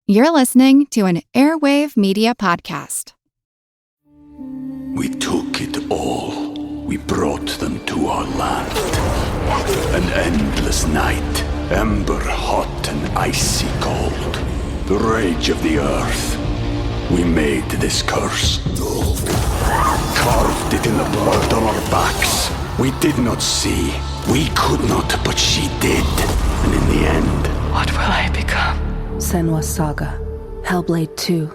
You're listening to an Airwave Media Podcast. We took it all. We brought them to our land. An endless night, ember hot and icy cold. The rage of the earth. We made this curse. Carved it in the blood on our backs. We did not see. We could not, but she did. And in the end... What will I become? Senua's Saga. Hellblade 2.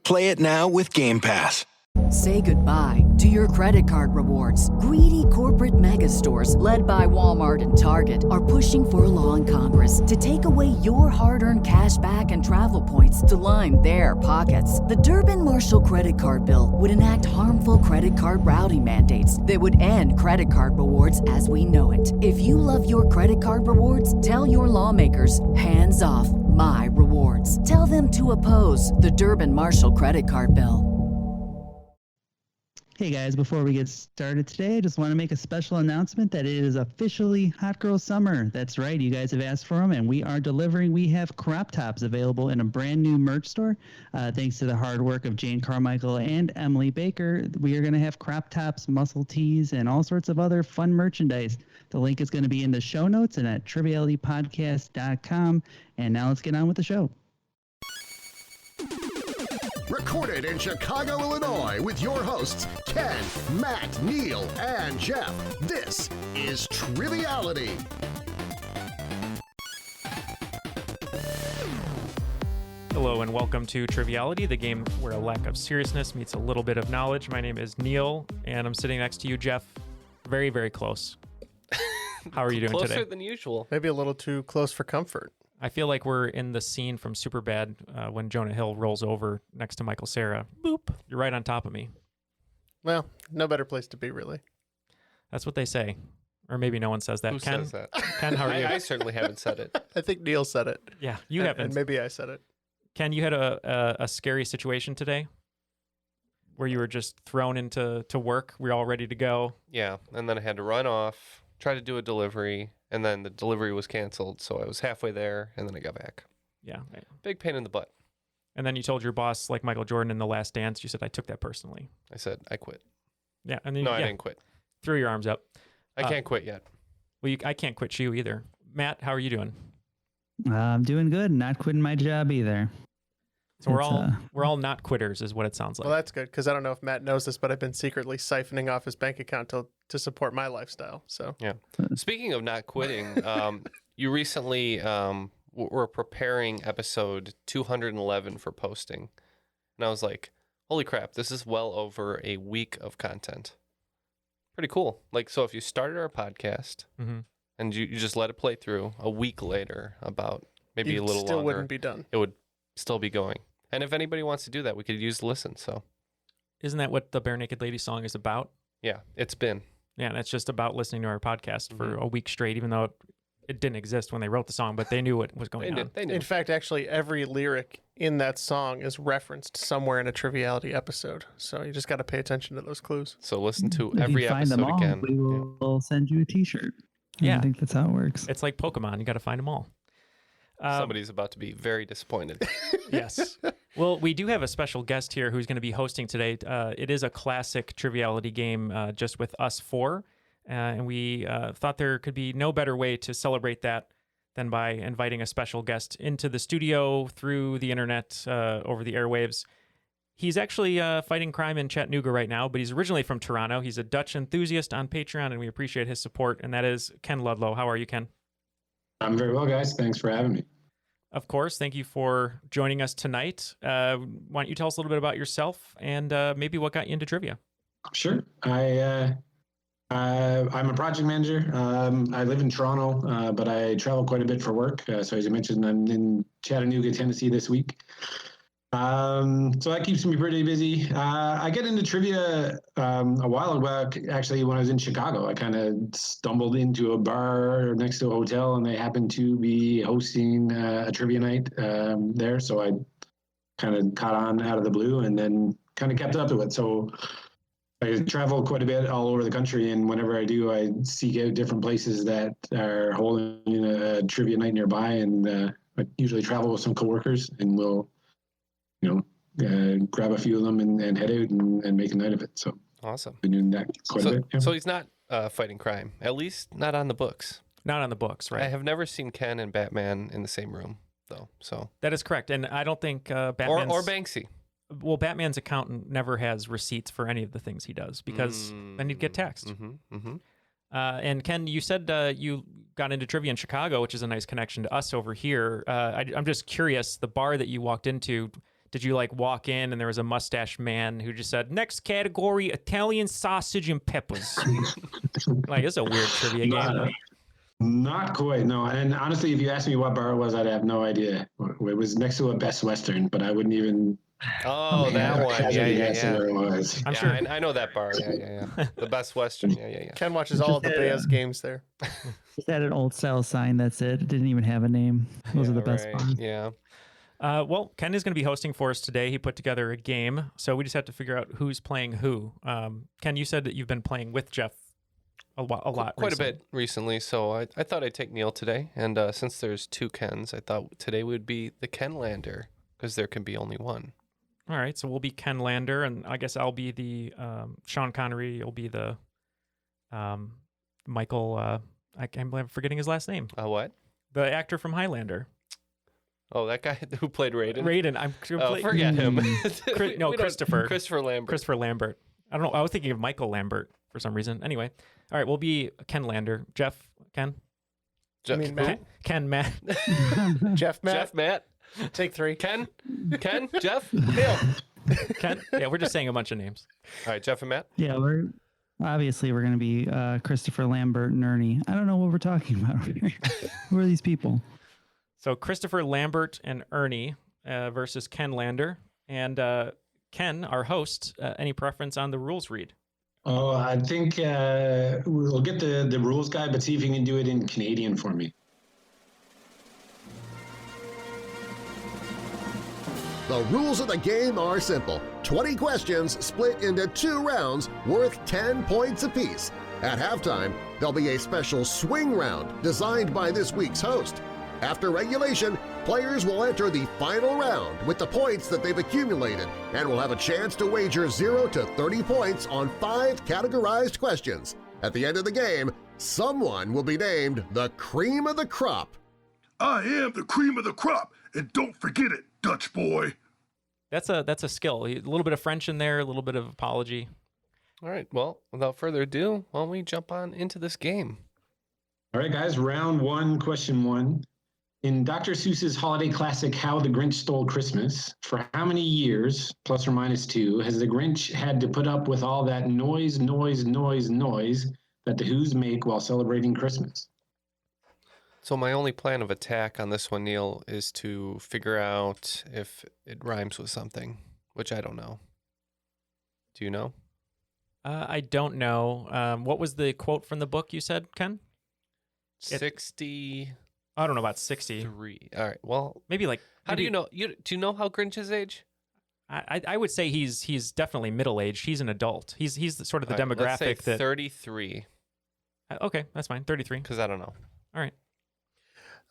Play it now with Game Pass. Say goodbye to your credit card rewards. Greedy corporate mega stores, led by Walmart and Target, are pushing for a law in Congress to take away your hard-earned cash back and travel points to line their pockets. The Durbin-Marshall credit card bill would enact harmful credit card routing mandates that would end credit card rewards as we know it. If you love your credit card rewards, tell your lawmakers, hands off my rewards. Tell them to oppose the Durbin-Marshall credit card bill. Hey guys, before we get started today, I just want to make a special announcement that it is officially Hot Girl Summer. That's right, you guys have asked for them, and we are delivering. We have crop tops available in a brand new merch store. Thanks to the hard work of Jane Carmichael and Emily Baker, we are going to have crop tops, muscle tees, and all sorts of other fun merchandise. The link is going to be in the show notes and at trivialitypodcast.com. And now let's get on with the show. Recorded in Chicago, Illinois, with your hosts, Ken, Matt, Neal, and Jeff. This is Triviality. Hello and welcome to Triviality, the game where a lack of seriousness meets a little bit of knowledge. My name is Neal, and I'm sitting next to you, Jeff. Very, very close. How are you doing today? Closer than usual. Maybe a little too close for comfort. I feel like we're in the scene from Superbad when Jonah Hill rolls over next to Michael Cera. Boop. You're right on top of me. Well, no better place to be, really. That's what they say. Or maybe no one says that. Who Ken, says that? Ken, how are you? I certainly haven't said it. I think Neal said it. Yeah, you haven't. And maybe I said it. Ken, you had a scary situation today where you were just thrown into work. We're all ready to go. Yeah, and then I had to run off, try to do a delivery, and then the delivery was canceled, so I was halfway there, and then I got back. Yeah. Big pain in the butt. And then you told your boss, like Michael Jordan in The Last Dance, you said, I took that personally. I said, I quit. Yeah. And then, No, I didn't quit. Threw your arms up. I can't quit yet. Well, I can't quit you either. Matt, how are you doing? I'm doing good. Not quitting my job either. So we're all not quitters is what it sounds like. Well, that's good, because I don't know if Matt knows this, but I've been secretly siphoning off his bank account to support my lifestyle. So yeah. Speaking of not quitting, you recently were preparing episode 211 for posting. And I was like, holy crap, this is well over a week of content. Pretty cool. Like, so if you started our podcast and you just let it play through, a week later, about maybe a little longer, still wouldn't be done. It would still be going. And if anybody wants to do that, we could use listen. So isn't that what the Bare Naked Lady song is about? Yeah, it's been. Yeah, and it's just about listening to our podcast for a week straight, even though it didn't exist when they wrote the song, but they knew what was going on. They knew. In fact, actually, every lyric in that song is referenced somewhere in a Triviality episode. So you just got to pay attention to those clues. So listen to If every you find episode them all, again. we will send you a t-shirt. Yeah. I think that's how it works. It's like Pokemon. You got to find them all. Somebody's about to be very disappointed. Yes. Well, we do have a special guest here who's going to be hosting today. It is a classic Triviality game just with us four. And we thought there could be no better way to celebrate that than by inviting a special guest into the studio through the internet over the airwaves. He's actually fighting crime in Chattanooga right now, but he's originally from Toronto. He's a Dutch enthusiast on Patreon, and we appreciate his support. And that is Ken Ludlow. How are you, Ken? I'm very well, guys. Thanks for having me. Of course. Thank you for joining us tonight. Why don't you tell us a little bit about yourself and maybe what got you into trivia? Sure. I'm a project manager. I live in Toronto, but I travel quite a bit for work. So as you mentioned, I'm in Chattanooga, Tennessee this week. So that keeps me pretty busy. I get into trivia a while back. Actually, when I was in Chicago, I kind of stumbled into a bar next to a hotel, and they happened to be hosting a trivia night there. So I kind of caught on out of the blue, and then kind of kept up to it. So I travel quite a bit all over the country, and whenever I do, I seek out different places that are holding a trivia night nearby, and I usually travel with some coworkers, and we'll grab a few of them and head out and make a night of it. So awesome. Been doing that quite a bit. Yeah. So he's not fighting crime, at least not on the books. Not on the books, right? I have never seen Ken and Batman in the same room, though. So that is correct, and I don't think Batman's or Banksy. Well, Batman's accountant never has receipts for any of the things he does because then he'd get taxed. And Ken, you said you got into trivia in Chicago, which is a nice connection to us over here. I'm just curious, the bar that you walked into, did you like walk in and there was a mustache man who just said, next category, Italian sausage and peppers? Like, it's a weird trivia game. Not quite, no. And honestly, if you asked me what bar it was, I'd have no idea. It was next to a Best Western, but I wouldn't even... Oh, that one. Yeah. Where it was. I'm sure. I know that bar. Yeah. The Best Western. Yeah. Ken watches all of the Bears games there. Just had an old style sign. That's it. It didn't even have a name. Those are the best bars. Yeah. Well, Ken is going to be hosting for us today. He put together a game, so we just have to figure out who's playing who. Ken, you said that you've been playing with Jeff a lot. Quite a bit recently, so I thought I'd take Neal today. And since there's two Kens, I thought today would be the Kenlander, because there can be only one. All right, so we'll be Kenlander, and I guess I'll be the Sean Connery. You'll be the Michael. I'm forgetting his last name. What? The actor from Highlander. Oh, that guy who played Raiden. Raiden. Forget him. Christopher. Christopher Lambert. Christopher Lambert. I don't know. I was thinking of Michael Lambert for some reason. Anyway, all right, we'll be Kenlander. Jeff, Ken. Matt. Ken, Matt. Jeff, Matt. Jeff, Matt. Take three. Ken, Jeff, Neal. Ken. Yeah, we're just saying a bunch of names. All right, Jeff and Matt. Yeah, we're going to be Christopher Lambert and Ernie. I don't know what we're talking about. Who are these people? So Christopher Lambert and Ernie versus Kenlander. And Ken, our host, any preference on the rules read? Oh, I think we'll get the rules guide, but see if you can do it in Canadian for me. The rules of the game are simple. 20 questions split into 2 rounds worth 10 points apiece. At halftime, there'll be a special swing round designed by this week's host. After regulation, players will enter the final round with the points that they've accumulated and will have a chance to wager 0 to 30 points on 5 categorized questions. At the end of the game, someone will be named the cream of the crop. I am the cream of the crop, and don't forget it, Dutch boy. That's a skill. A little bit of French in there, a little bit of apology. All right, well, without further ado, why don't we jump on into this game? All right, guys, round 1, question 1. In Dr. Seuss's holiday classic, How the Grinch Stole Christmas, for how many years, plus or minus 2, has the Grinch had to put up with all that noise that the Who's make while celebrating Christmas? So my only plan of attack on this one, Neal, is to figure out if it rhymes with something, which I don't know. Do you know? I don't know. What was the quote from the book you said, Ken? 60... I don't know about 60. 3. All right. Well, maybe like. How do you know? Do you know how Grinch's age? I would say he's definitely middle aged. He's an adult. He's sort of the demographic let's say that 33. Okay, that's fine. 33. Because I don't know. All right.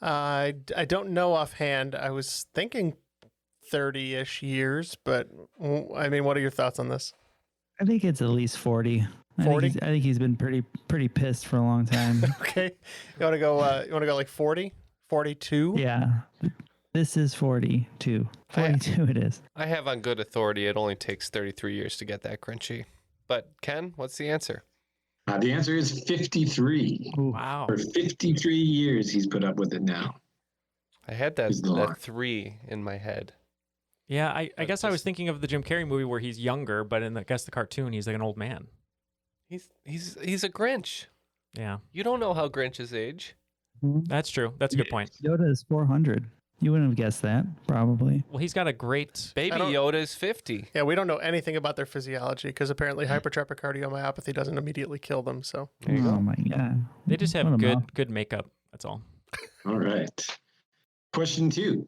I don't know offhand. I was thinking 30-ish years, but I mean, what are your thoughts on this? I think it's at least 40. 40? I think he's been pretty pissed for a long time. Okay. You want to go like 40? 42? Yeah. This is 42. 42 it is. I have on good authority it only takes 33 years to get that Grinchy. But Ken, what's the answer? The answer is 53. Wow. For 53 years he's put up with it now. I had that 3 in my head. Yeah, I guess I was thinking of the Jim Carrey movie where he's younger, but in the cartoon he's like an old man. He's a Grinch. Yeah. You don't know how Grinches age. That's true. That's a good point. Yoda is 400. You wouldn't have guessed that, probably. Well, he's got a great... Baby Yoda is 50. Yeah, we don't know anything about their physiology because apparently hypertrophic cardiomyopathy doesn't immediately kill them. So there you go. My God. They just have good makeup. That's all. All right. Question 2.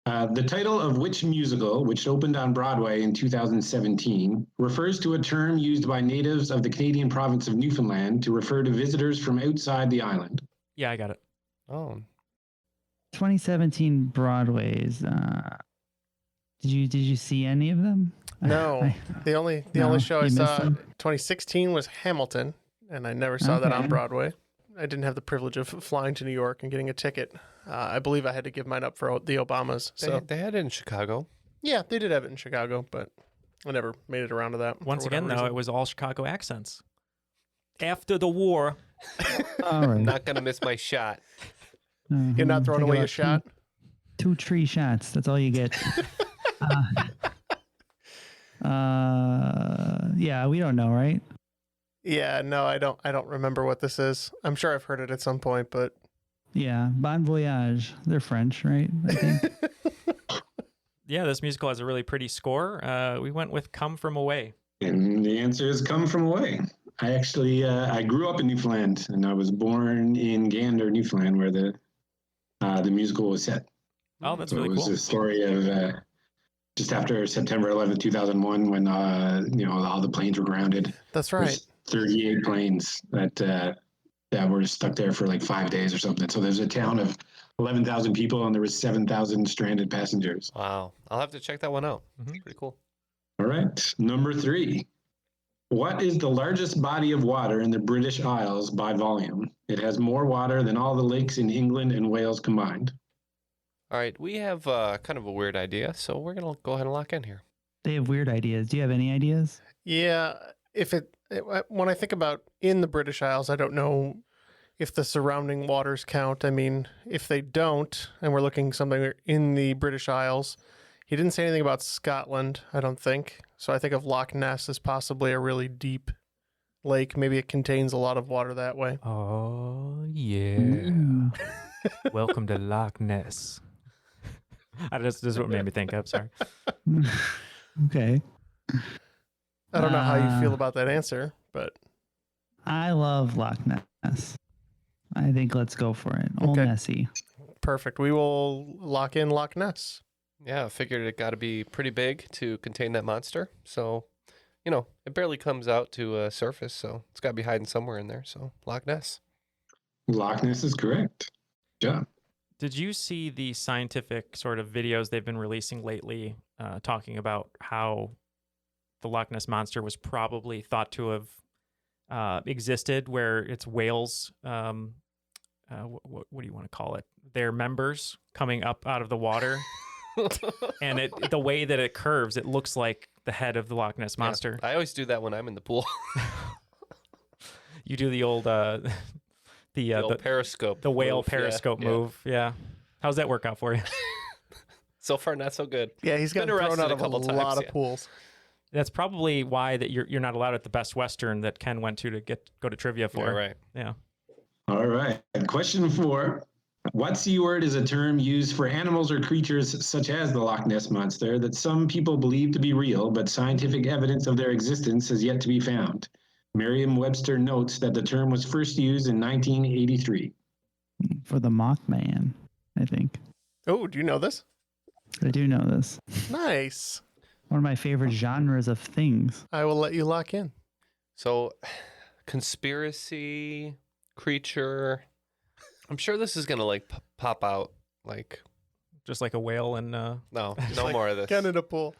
The title of which musical, which opened on Broadway in 2017, refers to a term used by natives of the Canadian province of Newfoundland to refer to visitors from outside the island? Yeah, I got it. Oh. 2017 Broadway's Did you see any of them? No, the only show I you saw missed them? 2016 was Hamilton, and I never saw that on Okay. Broadway. I didn't have the privilege of flying to New York and getting a ticket. I believe I had to give mine up for the Obamas. So They had it in Chicago. yeah, they did have it in Chicago, but I never made it around to that. Once for again, whatever though, reason. it was all Chicago accents. After the war, All right. Not gonna miss my shot. You're not throwing Take away about your shot. Two tree shots. That's all you get. Yeah, we don't know, right? Yeah, no, I don't remember what this is. I'm sure I've heard it at some point, but Yeah, Bon Voyage. They're French, right? I think. yeah, this musical has a really pretty score. We went with "Come From Away." And the answer is Come From Away. I actually I grew up in Newfoundland, and I was born in Gander, Newfoundland, where the musical was set. Oh, that's So really it was cool. a story of just after September 11th, 2001, when all the planes were grounded. that's There right. was 38 planes that were stuck there for like 5 days or something. So there's a town of 11,000 people, and there was 7,000 stranded passengers. Wow. I'll have to check that one out. Mhm. Pretty cool. All right, number 3. What is the largest body of water in the British Isles by volume? It has more water than all the lakes in England and Wales combined. All right. We have kind of a weird idea, so we're gonna go ahead and lock in here. They have weird ideas. Do you have any ideas? Yeah, when I think about in the British Isles, I don't know if the surrounding waters count. I mean, if they don't, and we're looking something in the British Isles, he didn't say anything about Scotland, I don't think. So I think of Loch Ness as possibly a really deep lake. Maybe it contains a lot of water that way. Oh yeah. Mm. Welcome to Loch Ness. This is what made me think of. Sorry. Okay. I don't know how you feel Uh, about that answer, but I love Loch Ness. I think let's go for it. Old Okay. Nessie. perfect. We will lock in Loch Ness. Yeah, I figured it got to be pretty big to contain that monster. So, it barely comes out to surface, so it's got to be hiding somewhere in there. So, Loch Ness. Loch Ness is correct. Yeah. Did you see the scientific sort of videos they've been releasing lately, talking about how the Loch Ness monster was probably thought to have existed, where it's whales? What do you want to call it? Their members coming up out of the water, and the way that it curves, it looks like the head of the Loch Ness monster. I always do that when I'm in the pool. You do the old The old periscope. the whale move. Yeah, periscope yeah. move. Yeah. How's that work out for you? So far, not so good. Yeah, he's Been gotten thrown arrested out a of a couple times, lot of yeah. pools. That's probably why that you're not allowed at the Best Western that Ken went to go to trivia for. Yeah, right. Yeah. All right. Question 4. What C word is a term used for animals or creatures such as the Loch Ness Monster that some people believe to be real, but scientific evidence of their existence has yet to be found? Merriam-Webster notes that the term was first used in 1983. For the Mothman, I think. Oh, do you know this? I do know this. Nice. One of my favorite genres of things. I will let you lock in. So, conspiracy, creature. I'm sure this is going to pop out. Just like a whale and No more of this. Gun in a pool.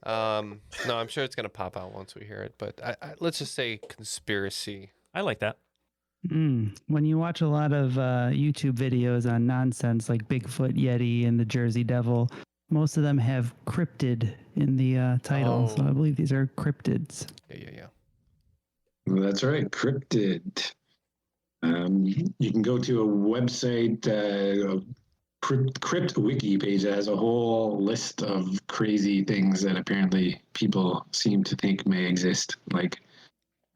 No, I'm sure it's going to pop out once we hear it. But let's just say conspiracy. I like that. When you watch a lot of YouTube videos on nonsense like Bigfoot, Yeti, and the Jersey Devil, most of them have cryptid in the title. So I believe these are cryptids. Yeah. Well, that's right, cryptid. You can go to a website, Crypt Wiki page that has a whole list of crazy things that apparently people seem to think may exist, like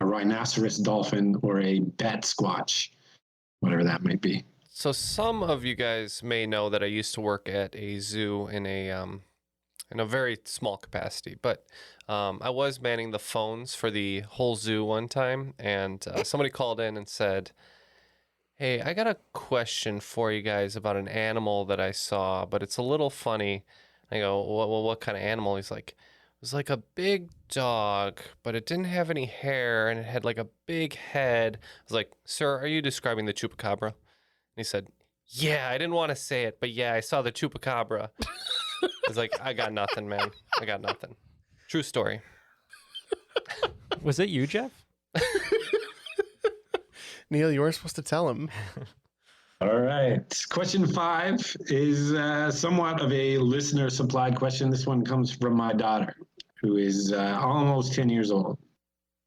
a rhinoceros dolphin or a bat squatch, whatever that might be. So some of you guys may know that I used to work at a zoo in a very small capacity, but I was manning the phones for the whole zoo one time, and somebody called in and said, "Hey, I got a question for you guys about an animal that I saw, but it's a little funny." I go, "Well, what kind of animal?" He's like, "It was like a big dog, but it didn't have any hair, and it had like a big head." I was like, "Sir, are you describing the chupacabra?" And he said, "Yeah, I didn't want to say it, but yeah, I saw the chupacabra." It's like, I got nothing, man. I got nothing. True story. Was it you, Jeff? Neal, you weren't supposed to tell him. All right. Question 5 is somewhat of a listener supplied question. This one comes from my daughter, who is almost 10 years old.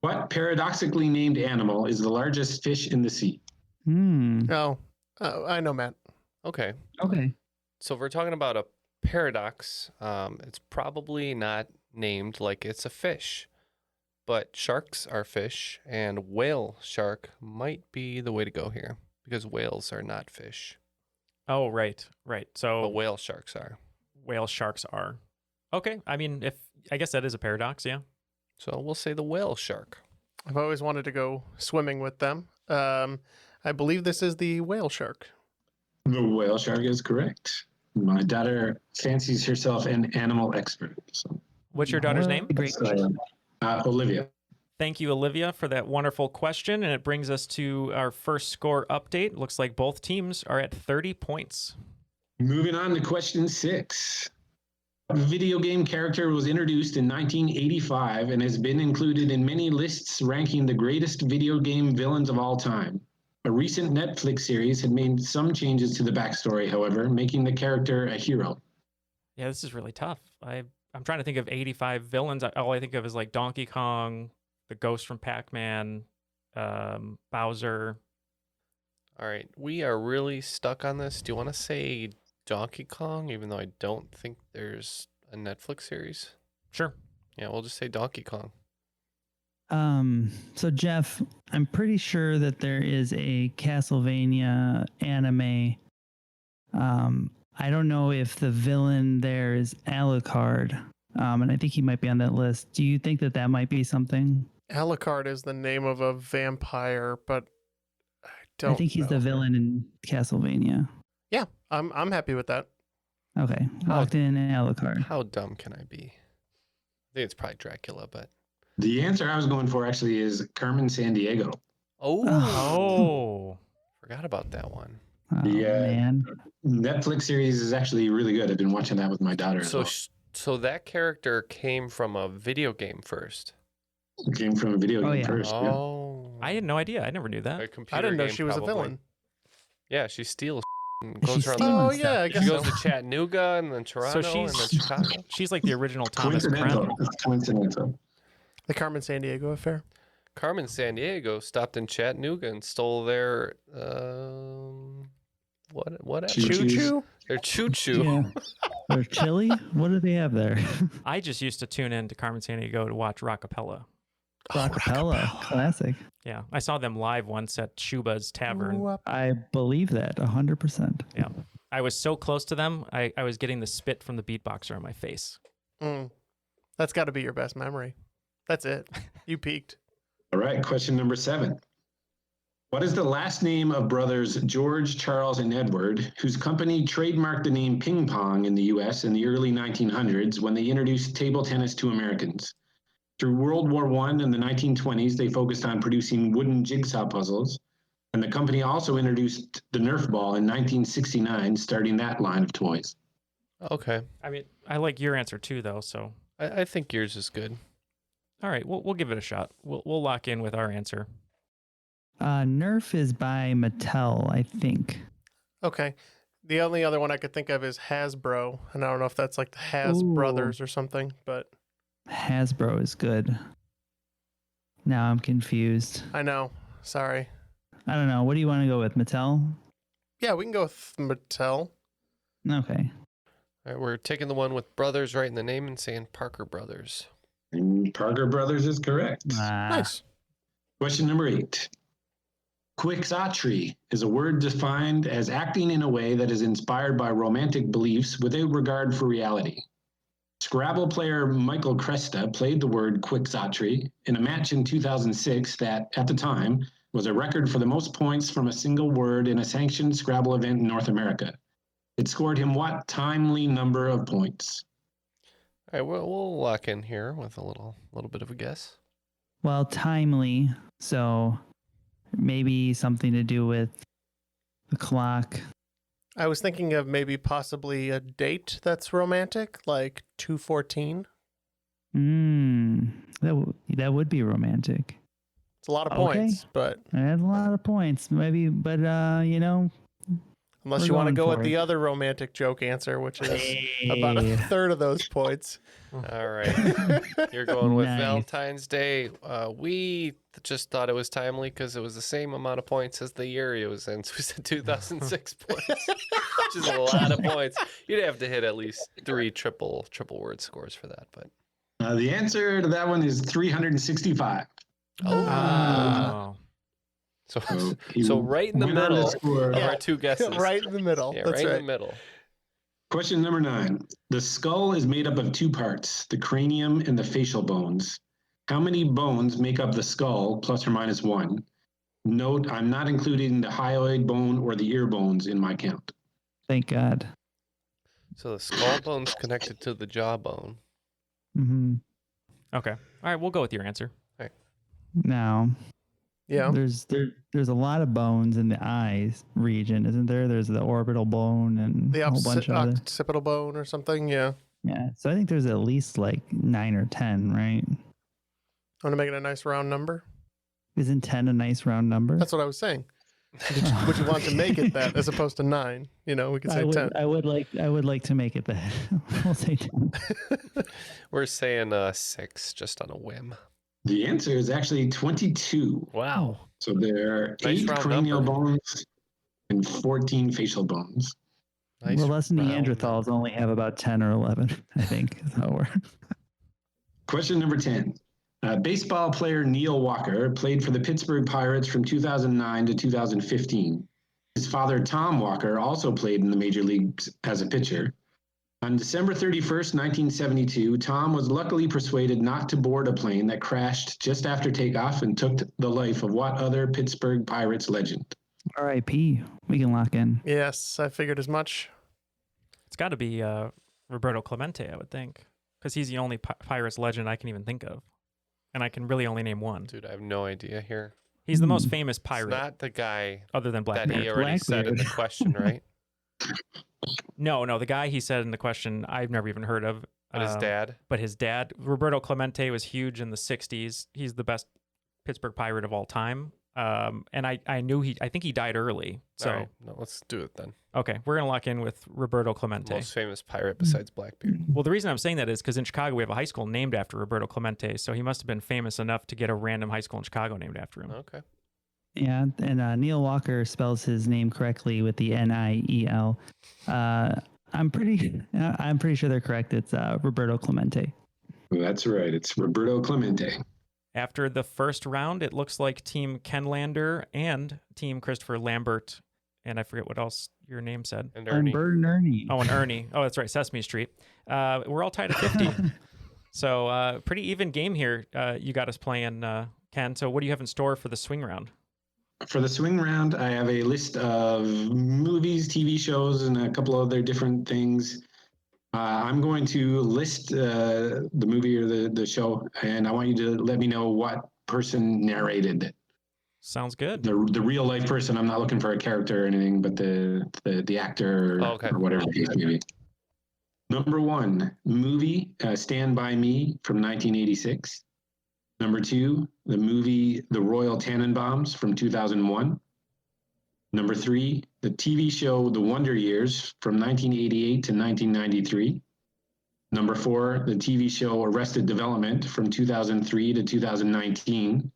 What paradoxically named animal is the largest fish in the sea? Oh, I know, Matt. Okay. Okay. So if we're talking about a paradox, it's probably not named like it's a fish. But sharks are fish, and whale shark might be the way to go here because whales are not fish. Oh, right. So But whale sharks are. whale sharks are. Okay. I mean, I guess that is a paradox, yeah. So we'll say the whale shark. I've always wanted to go swimming with them. I believe this is the whale shark. The whale shark is correct. My daughter fancies herself an animal expert. So, What's your daughter's name? Great. Olivia. Thank you, Olivia, for that wonderful question. And it brings us to our first score update. Looks like both teams are at 30 points. Moving on to question 6. What video game character was introduced in 1985 and has been included in many lists ranking the greatest video game villains of all time? A recent Netflix series had made some changes to the backstory, however, making the character a hero. Yeah, this is really tough. I'm trying to think of 85 villains. All I think of is like Donkey Kong, the Ghost from Pac-Man, Bowser. All right. We are really stuck on this. Do you want to say Donkey Kong, even though I don't think there's a Netflix series? Sure. Yeah, we'll just say Donkey Kong. So Jeff, I'm pretty sure that there is a Castlevania anime. I don't know if the villain there is Alucard, and I think he might be on that list. Do you think that might be something? Alucard is the name of a vampire, but I think he's the villain in Castlevania. Yeah, I'm happy with that. Okay, locked in Alucard. How dumb can I be? I think it's probably Dracula, but The answer I was going for actually is Carmen Sandiego. Oh. Forgot about that one. Man. Netflix series is actually really good. I've been watching that with my daughter. So, as well. so that character came from a video game first. It came from a video game first. Yeah. Oh, I had no idea. I never knew that. a I computer didn't know game she was probably. a villain. Yeah, she steals and She's goes around. stealing Oh stuff. yeah, I She guess goes so. to Chattanooga and then Toronto and then Chicago. She's like the original Thomas Coincidental. Krenn. It's coincidental. The Carmen Sandiego affair. Carmen Sandiego stopped in Chattanooga and stole their what? Choo-choo. Choo-choo? Their choo-choo. Yeah. Or chili? What do they have there? I just used to tune in to Carmen Sandiego to watch Rockapella. Rockapella. Classic. Yeah, I saw them live once at Shuba's Tavern. I believe that 100%. Yeah, I was so close to them. I was getting the spit from the beatboxer on my face. That's got to be your best memory. That's it. You peaked. All right, question number 7. What is the last name of brothers George, Charles, and Edward, whose company trademarked the name ping pong in the U.S. in the early 1900s when they introduced table tennis to Americans? Through World War I and the 1920s, they focused on producing wooden jigsaw puzzles, and the company also introduced the Nerf ball in 1969, starting that line of toys. Okay. I mean, I like your answer too, though. So, I think yours is good. all right, we'll give it a shot. We'll lock in with our answer. Nerf is by Mattel, I think. Okay. The only other one I could think of is Hasbro, and I don't know if that's like the Has Brothers or something, but Hasbro is good. Now I'm confused. I know. Sorry. I don't know. What do you want to go with? Mattel? Yeah, we can go with Mattel. Okay. All right, we're taking the one with brothers right in the name and saying Parker Brothers. And Parker Brothers is correct. Nice. Question number 8. Quixotry is a word defined as acting in a way that is inspired by romantic beliefs without regard for reality. Scrabble player Michael Cresta played the word Quixotry in a match in 2006 that, at the time, was a record for the most points from a single word in a sanctioned Scrabble event in North America. It scored him what timely number of points? All right, we'll lock in here with a little bit of a guess. Well, timely. So maybe something to do with the clock. I was thinking of maybe possibly a date that's romantic, like 214. That would be romantic. It's a lot of points, but That's a lot of points, maybe. But unless you want to go with the other romantic joke answer, which is about a third of those points. All right. You're going with Nice. Valentine's Day. We just thought it was timely because it was the same amount of points as the year it was in. So we said 2006 points, which is a lot of points. You'd have to hit at least 3 triple word scores for that. But The answer to that one is 365. So right in the middle of our two guesses. Right in the middle. Yeah, That's right right. in the middle. Question number 9. The skull is made up of 2 parts, the cranium and the facial bones. How many bones make up the skull, plus or minus 1? Note, I'm not including the hyoid bone or the ear bones in my count. Thank God. So the skull bone's connected to the jawbone. Mm-hmm. Okay. All right, we'll go with your answer. Now, Yeah. there's a lot of bones in the eyes region, isn't there? There's the orbital bone and The a whole bunch of other. occipital bone or something. Yeah. Yeah, so I think there's at least like 9 or 10, right? Want to make it a nice round number? Isn't 10 a nice round number? That's what I was saying. Would you want to make it that as opposed to 9? You know, we could say 10. I would like to make it that. We'll say 10. We're saying 6 just on a whim. The answer is actually 22. Wow. So there are Nice 8 round cranial number. bones and 14 facial bones. Nice Well, us round Neanderthals only have about 10 or 11, I think. Is how it works. Question number 10. Baseball player Neal Walker played for the Pittsburgh Pirates from 2009 to 2015. His father, Tom Walker, also played in the major leagues as a pitcher. On December 31st, 1972, Tom was luckily persuaded not to board a plane that crashed just after takeoff and took the life of what other Pittsburgh Pirates legend? R.I.P. We can lock in. Yes, I figured as much. It's got to be Roberto Clemente, I would think, because he's the only Pirates legend I can even think of. And I can really only name one. Dude, I have no idea here. He's the most famous pirate. It's not the guy other than that Blackbeard. he already said in the question, right? No, the guy he said in the question I've never even heard of. But his dad? But his dad, Roberto Clemente, was huge in the 60s. He's the best Pittsburgh Pirate of all time. And I think he died early. So All right. No, let's do it then. Okay, we're going to lock in with Roberto Clemente. Most famous pirate besides Blackbeard. Well, the reason I'm saying that is because in Chicago we have a high school named after Roberto Clemente, so he must have been famous enough to get a random high school in Chicago named after him. Okay. Yeah, and Neal Walker spells his name correctly with the Niel. I'm pretty sure they're correct. It's Roberto Clemente. That's right. It's Roberto Clemente. After the first round, it looks like Team Kenlander and Team Christopher Lambert, and I forget what else your name said. And Ernie. Bert and Ernie. Oh, and Ernie. Oh, that's right, Sesame Street. We're all tied at 50. So pretty even game here. You got us playing, Ken. So what do you have in store for the swing round? For the swing round, I have a list of movies, TV shows, and a couple other different things. I'm going to list the movie or the show, and I want you to let me know what person narrated it. Sounds good. The real life person. I'm not looking for a character or anything, but the actor or whatever the case may be. Number 1, movie Stand By Me from 1986. Number 2, the movie The Royal Tannenbaums from 2001. Number 3, the TV show The Wonder Years from 1988 to 1993. Number 4, the TV show Arrested Development from 2003 to 2019.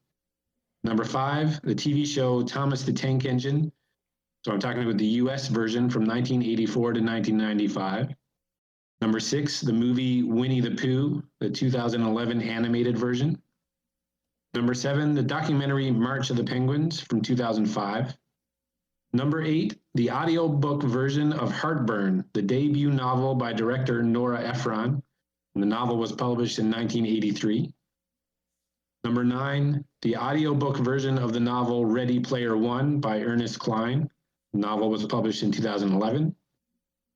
Number 5, the TV show Thomas the Tank Engine. So I'm talking about the US version from 1984 to 1995. Number 6, the movie Winnie the Pooh, the 2011 animated version. Number 7, the documentary March of the Penguins from 2005. Number 8, the audiobook version of Heartburn, the debut novel by director Nora Ephron. The novel was published in 1983. Number 9, the audiobook version of the novel Ready Player One by Ernest Cline. The novel was published in 2011.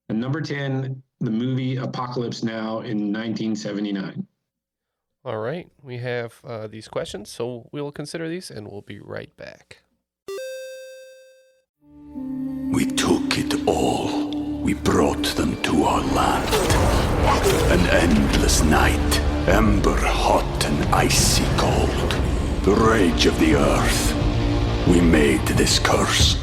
And number 10, the movie Apocalypse Now in 1979. All right. We have these questions, so we'll consider these and we'll be right back. We took it all. we brought them to our land. An endless night, ember hot and icy cold. The rage of the earth. We made this curse.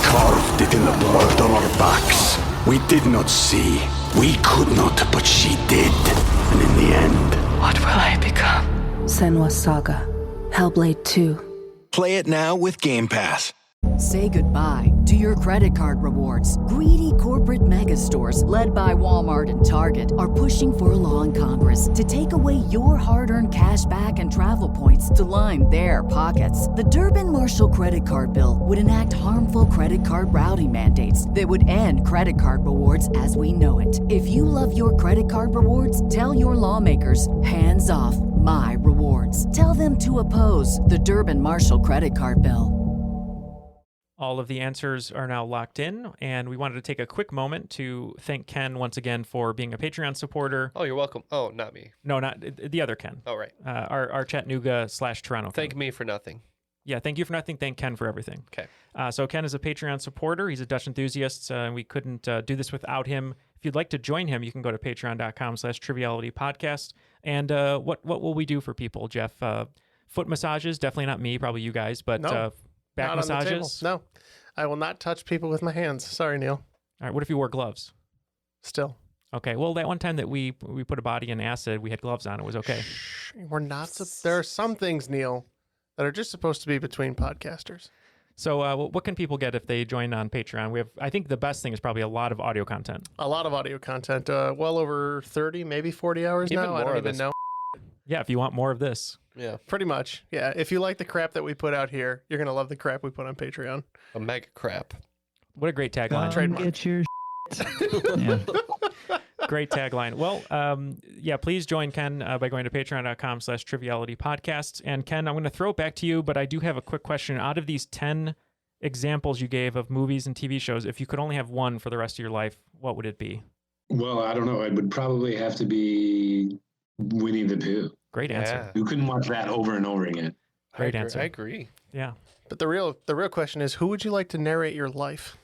Carved it in the blood on our backs. We did not see. We could not, but she did. And in the end... What will I become? Senua's Saga. Hellblade 2. Play it now with Game Pass. Say goodbye to your credit card rewards. Greedy corporate mega stores, led by Walmart and Target, are pushing for a law in Congress to take away your hard-earned cash back and travel points to line their pockets. The Durbin-Marshall credit card bill would enact harmful credit card routing mandates that would end credit card rewards as we know it. If you love your credit card rewards, tell your lawmakers, hands off my rewards. Tell them to oppose the Durbin-Marshall credit card bill. All of the answers are now locked in, and we wanted to take a quick moment to thank Ken once again for being a Patreon supporter. Oh, you're welcome. Oh, not me. No, not the other Ken. Oh, right. Our Chattanooga/Toronto. Thank Ken. me for nothing. Yeah, thank you for nothing. Thank Ken for everything. Okay. So Ken is a Patreon supporter. He's a Dutch enthusiast, and we couldn't do this without him. If you'd like to join him, you can go to patreon.com/Triviality Podcast. And what will we do for people, Jeff? Foot massages? Definitely not me, probably you guys, but No. back Not on the table. massages? No, I will not touch people with my hands. Sorry, Neal. All right, what if you wore gloves? Still. Okay, well, that one time that we put a body in acid, we had gloves on. It was okay. We're not. There are some things, Neal, that are just supposed to be between podcasters. So what can people get if they join on Patreon? We have, I think the best thing is probably a lot of audio content. A lot of audio content. Well over 30, maybe 40 hours Even now. more I don't of even this. know. Yeah, if you want more of this. Yeah. Pretty much. Yeah. If you like the crap that we put out here, you're going to love the crap we put on Patreon. A mega crap. What a great tagline. Trademark. Get your yeah. Great tagline. Well, yeah, please join Ken by going to patreon.com/Triviality Podcast. And Ken, I'm going to throw it back to you, but I do have a quick question. Out of these 10 examples you gave of movies and TV shows, if you could only have one for the rest of your life, what would it be? Well, I don't know. It would probably have to be Winnie the Pooh. Great answer. You couldn't watch that over and over again. Great answer. I agree. Yeah. But the real question is, who would you like to narrate your life?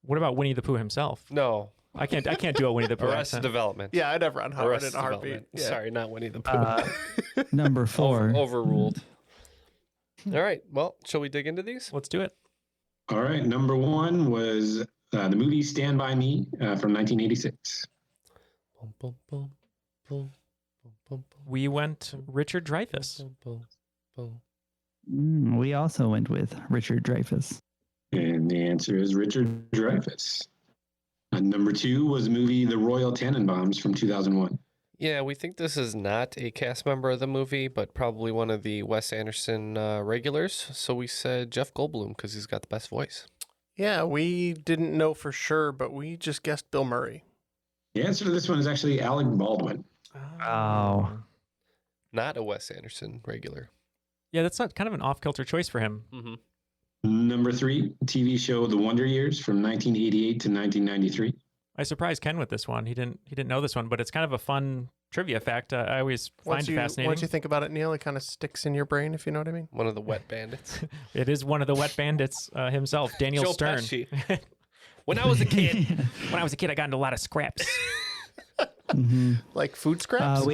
What about Winnie the Pooh himself? No. I can't do a Winnie the Pooh Arrested accent. Development. Yeah, I'd have Ron Howard Arrested in a heartbeat. Development. Yeah. Sorry, not Winnie the Pooh. Number 4. Overruled. All right. Well, shall we dig into these? Let's do it. All right. Number 1 was the movie Stand By Me from 1986. Boom, boom, boom, boom, boom, boom, We went Richard Dreyfuss. boom, boom, boom. We also went with Richard Dreyfuss. And the answer is Richard Dreyfuss. Number 2 was the movie The Royal Tenenbaums from 2001. Yeah, we think this is not a cast member of the movie, but probably one of the Wes Anderson regulars. So we said Jeff Goldblum because he's got the best voice. Yeah, we didn't know for sure, but we just guessed Bill Murray. The answer to this one is actually Alec Baldwin. Oh. Not a Wes Anderson regular. Yeah, that's not kind of an off-kilter choice for him. Mm-hmm. Number 3, TV show The Wonder Years from 1988 to 1993. I surprised Ken with this one. He didn't know this one, but it's kind of a fun trivia fact. I always find it fascinating. Once you think about it, Neal, it kind of sticks in your brain, if you know what I mean. One of the wet bandits. It is one of the wet bandits himself, Daniel Joe Stern. Pesci. When I was a kid. I got into a lot of scraps. Mm-hmm. Like food scraps?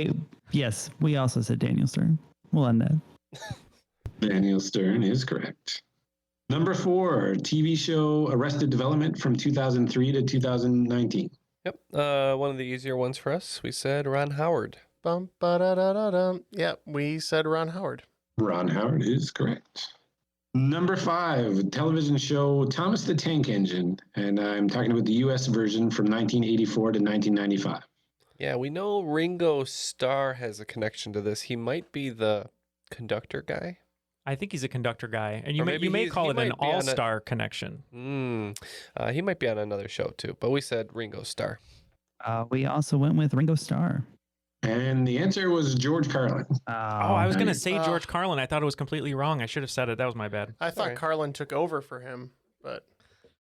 Yes, we also said Daniel Stern. We'll end that. Daniel Stern is correct. Number 4, TV show Arrested Development from 2003 to 2019. Yep. One of the easier ones for us. We said Ron Howard. Bum, ba-da-da-da-dum. Yeah, we said Ron Howard. Ron Howard is correct. Number 5, television show Thomas the Tank Engine. And I'm talking about the U.S. version from 1984 to 1995. Yeah, we know Ringo Starr has a connection to this. He might be the conductor guy. I think he's a conductor guy, and Or you may call it an might be on all-star connection. He might be on another show too, but we said Ringo Starr. We also went with Ringo Starr. And the answer was George Carlin. I was going to nice. say George Carlin. I thought it was completely wrong. I should have said it. That was my bad. I thought right. Carlin took over for him, but...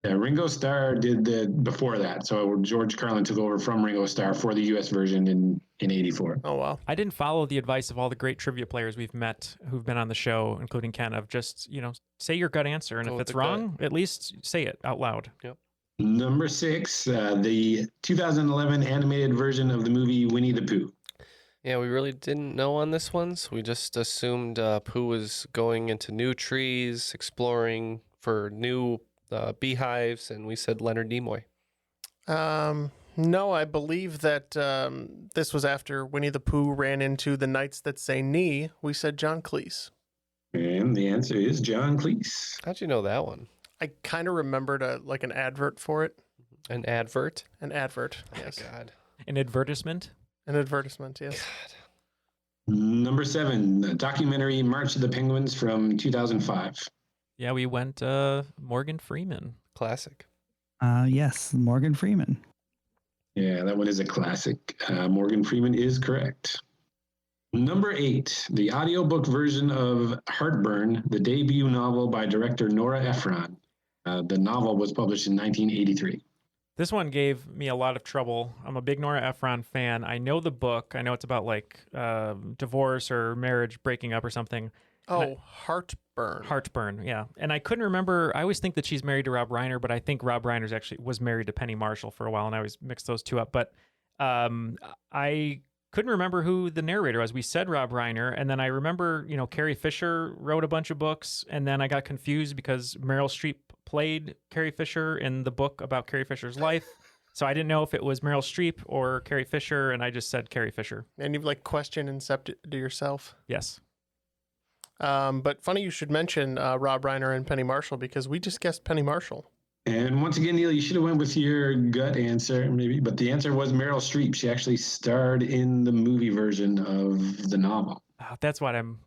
Yeah, Ringo Starr did before that. So George Carlin took over from Ringo Starr for the U.S. version in 84. Oh, wow. I didn't follow the advice of all the great trivia players we've met who've been on the show, including Ken, of just, say your gut answer. And Go if with it's the wrong, at least say it out loud. Yep. Number 6, the 2011 animated version of the movie Winnie the Pooh. Yeah, we really didn't know on this one, so we just assumed Pooh was going into new trees, exploring for new beehives, and we said Leonard Nimoy. No, I believe that this was after Winnie the Pooh ran into the Knights That Say Knee. We said John Cleese. And the answer is John Cleese. How'd you know that one? I kind of remembered an advert for it. An advert? An advert, yes. Oh, God. An advertisement? An advertisement, yes. God. Number 7, the documentary March of the Penguins from 2005. Yeah, we went Morgan Freeman. Classic. Yes, Morgan Freeman. Yeah, that one is a classic. Morgan Freeman is correct. Number 8, the audiobook version of Heartburn, the debut novel by director Nora Ephron. The novel was published in 1983. This one gave me a lot of trouble. I'm a big Nora Ephron fan. I know the book. I know it's about like divorce or marriage breaking up or something. Oh, Heartburn. Heartburn, yeah. And I couldn't remember. I always think that she's married to Rob Reiner, but I think Rob Reiner's actually was married to Penny Marshall for a while, and I always mix those two up. But I couldn't remember who the narrator was. We said Rob Reiner, and then I remember, Carrie Fisher wrote a bunch of books, and then I got confused because Meryl Streep played Carrie Fisher in the book about Carrie Fisher's life. So I didn't know if it was Meryl Streep or Carrie Fisher, and I just said Carrie Fisher. And you've questioned and accepted to yourself? Yes. But funny you should mention Rob Reiner and Penny Marshall, because we just guessed Penny Marshall. And once again, Neal, you should have went with your gut answer, maybe, but the answer was Meryl Streep. She actually starred in the movie version of the novel. That's why I'm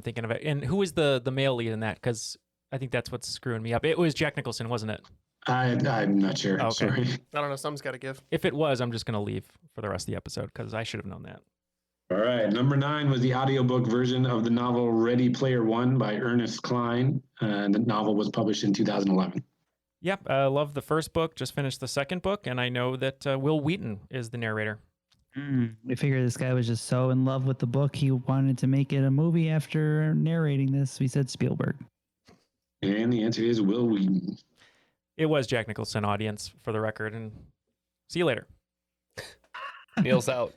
thinking of it. And who was the male lead in that? Because I think that's what's screwing me up. It was Jack Nicholson, wasn't it? I'm not sure. Okay. Sorry. I don't know. Something's got to give. If it was, I'm just going to leave for the rest of the episode because I should have known that. All right. Number 9 was the audiobook version of the novel Ready Player One by Ernest Cline. The novel was published in 2011. Yep. I love the first book. Just finished the second book. And I know that Will Wheaton is the narrator. We figured this guy was just so in love with the book, he wanted to make it a movie after narrating this. We said Spielberg. And the answer is Will Wheaton. It was Jack Nicholson, audience, for the record. And see you later. Neal's out.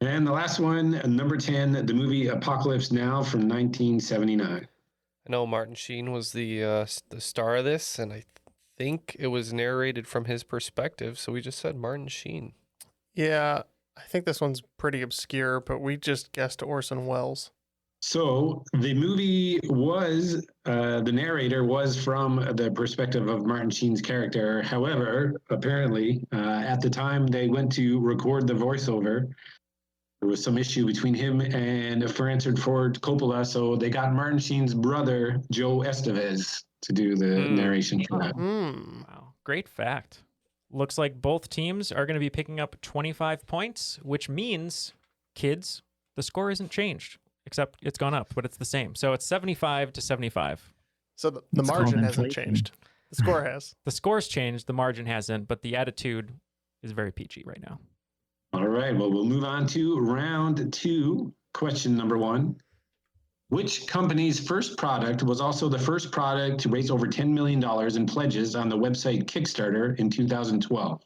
And the last one, number 10, the movie Apocalypse Now from 1979. I know Martin Sheen was the star of this, and I think it was narrated from his perspective, so we just said Martin Sheen. Yeah, I think this one's pretty obscure, but we just guessed Orson Welles. So the movie was, the narrator was from the perspective of Martin Sheen's character. However, apparently, at the time they went to record the voiceover, there was some issue between him and Francis Ford Coppola, so they got Martin Sheen's brother, Joe Estevez, to do the narration for that. Wow. Great fact. Looks like both teams are going to be picking up 25 points, which means, kids, the score isn't changed, except it's gone up, but it's the same. So it's 75-75. So the margin hasn't changed. The score has. The score's changed, the margin hasn't, but the attitude is very peachy right now. All right, well, we'll move on to round 2. Question number 1. Which company's first product was also the first product to raise over $10 million in pledges on the website Kickstarter in 2012?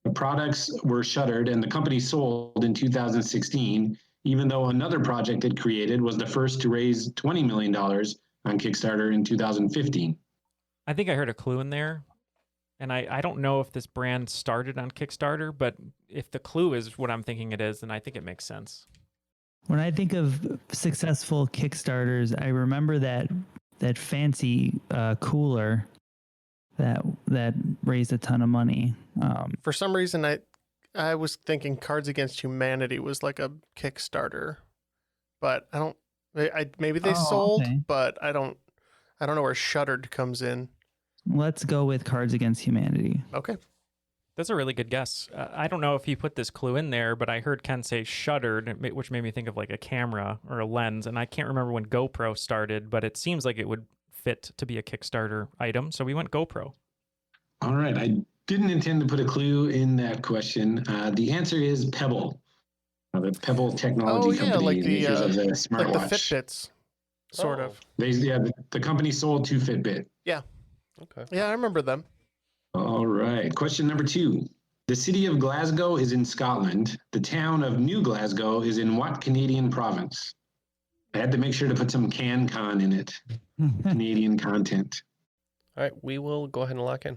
The products were shuttered and the company sold in 2016, even though another project it created was the first to raise $20 million on Kickstarter in 2015. I think I heard a clue in there. And I don't know if this brand started on Kickstarter, but if the clue is what I'm thinking it is, then I think it makes sense. When I think of successful Kickstarters, I remember that fancy cooler that raised a ton of money. For some reason, I was thinking Cards Against Humanity was like a Kickstarter, but maybe they sold, okay. But I don't know where Shuttered comes in. Let's go with Cards Against Humanity. Okay. That's a really good guess. I don't know if he put this clue in there, but I heard Ken say Shuttered, which made me think of like a camera or a lens. And I can't remember when GoPro started, but it seems like it would fit to be a Kickstarter item. So we went GoPro. All right. I didn't intend to put a clue in that question. The answer is Pebble, the Pebble technology company, makers of the smartwatch. Like the Fitbits, sort of. The company sold to Fitbit. Yeah. Okay. Yeah, I remember them. All right. Question number 2. The city of Glasgow is in Scotland. The town of New Glasgow is in what Canadian province? I had to make sure to put some CanCon in it. Canadian content. All right, we will go ahead and lock in.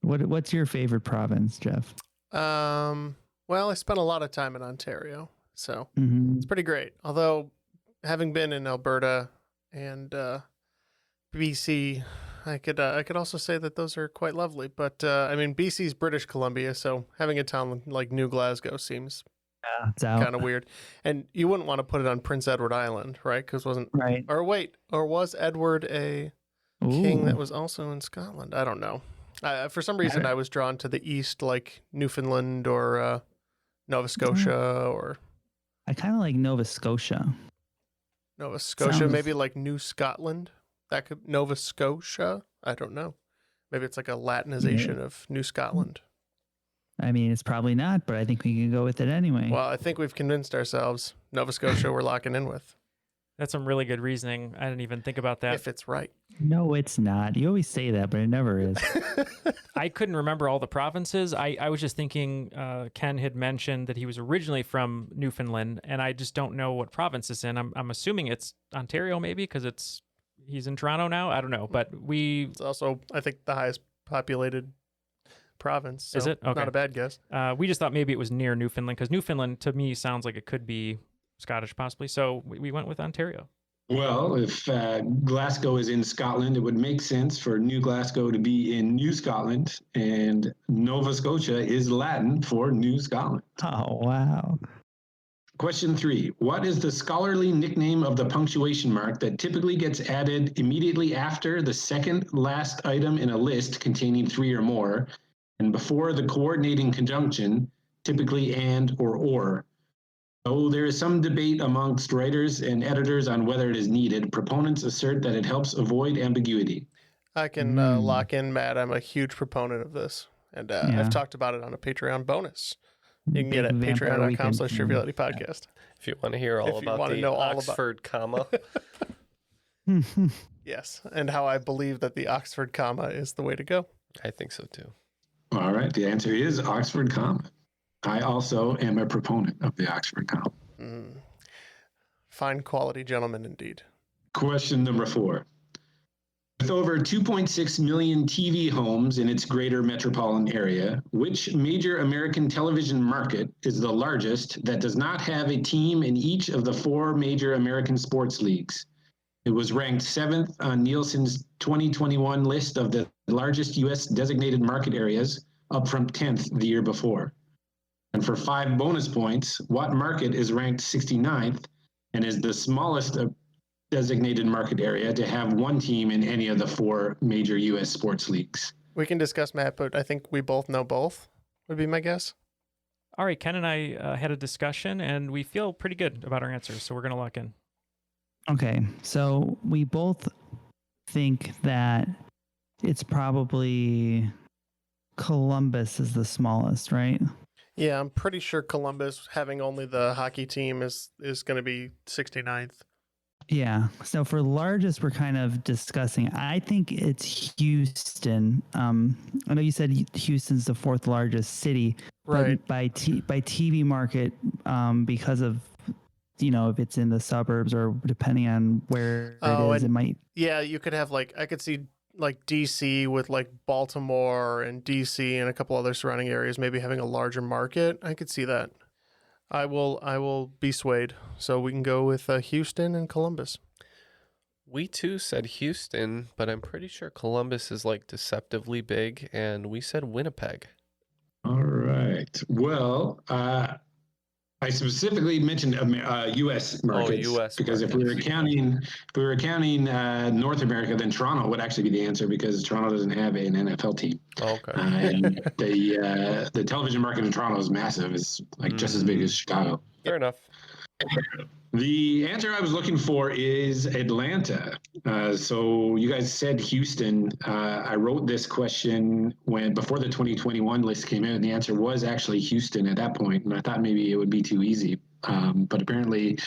What's your favorite province, Jeff? Well, I spent a lot of time in Ontario, so Mm-hmm. it's pretty great. Although, having been in Alberta and BC, I could also say that those are quite lovely. But I mean, BC's British Columbia, so having a town like New Glasgow seems It's out. kind of weird. And you wouldn't want to put it on Prince Edward Island, right? Because wasn't Right. or was Edward a king Ooh. that was also in Scotland? I don't know. For some reason, I was drawn to the east, like Newfoundland or Nova Scotia or I kind of like Nova Scotia. Nova Scotia, Sounds- maybe like New Scotland. That could Nova Scotia. I don't know. Maybe it's like a Latinization of New Scotland. I mean, it's probably not, but I think we can go with it anyway. Well, I think we've convinced ourselves. Nova Scotia, we're locking in with. That's some really good reasoning. I didn't even think about that. If it's right. No, it's not. You always say that, but it never is. I couldn't remember all the provinces. I was just thinking Ken had mentioned that he was originally from Newfoundland, and I just don't know what province it's in. I'm assuming it's Ontario, maybe, because he's in Toronto now. I don't know, but It's also, I think, the highest populated province. So Is it? Okay. Not a bad guess. We just thought maybe it was near Newfoundland, because Newfoundland to me sounds like it could be Scottish possibly. So we went with Ontario. Well, if Glasgow is in Scotland, it would make sense for New Glasgow to be in New Scotland, and Nova Scotia is Latin for New Scotland. Oh, wow. Question 3. What is the scholarly nickname of the punctuation mark that typically gets added immediately after the second last item in a list containing 3 or more, and before the coordinating conjunction, typically and or? Though there is some debate amongst writers and editors on whether it is needed, proponents assert that it helps avoid ambiguity. I can lock in, Matt. I'm a huge proponent of this. And I've talked about it on a Patreon bonus. You can get it at patreon.com/Triviality podcast. If you want to hear all about the Oxford comma. Yes, and how I believe that the Oxford comma is the way to go. I think so too. All right, the answer is Oxford comma. I also am a proponent of the Oxford comma. Fine quality gentleman indeed. Question number 4. With over 2.6 million TV homes in its greater metropolitan area, which major American television market is the largest that does not have a team in each of the 4 major American sports leagues? It was ranked 7th on Nielsen's 2021 list of the largest U.S. designated market areas, up from 10th the year before. And for 5 bonus points, what market is ranked 69th and is the smallest designated market area to have 1 team in any of the 4 major U.S. sports leagues? We can discuss, Matt, but I think we both know both, would be my guess. All right, Ken and I had a discussion, and we feel pretty good about our answers, so we're going to lock in. Okay, so we both think that it's probably Columbus is the smallest, right? Yeah, I'm pretty sure Columbus, having only the hockey team, is going to be 69th. Yeah. So for largest, we're kind of discussing. I think it's Houston. I know you said Houston's the 4th largest city, right? But by TV market, because of if it's in the suburbs or depending on where it is, it might. Yeah, you could have I could see DC with Baltimore and DC and a couple other surrounding areas maybe having a larger market. I could see that. I will be swayed. So we can go with Houston and Columbus. We too said Houston, but I'm pretty sure Columbus is deceptively big, and we said Winnipeg. All right. Well, I specifically mentioned U.S. markets U.S. because if we were counting North America, then Toronto would actually be the answer because Toronto doesn't have an NFL team. Okay. And the television market in Toronto is massive. It's just as big as Chicago. Fair enough. The answer I was looking for is Atlanta. So you guys said Houston. I wrote this question before the 2021 list came out, and the answer was actually Houston at that point. And I thought maybe it would be too easy. But apparently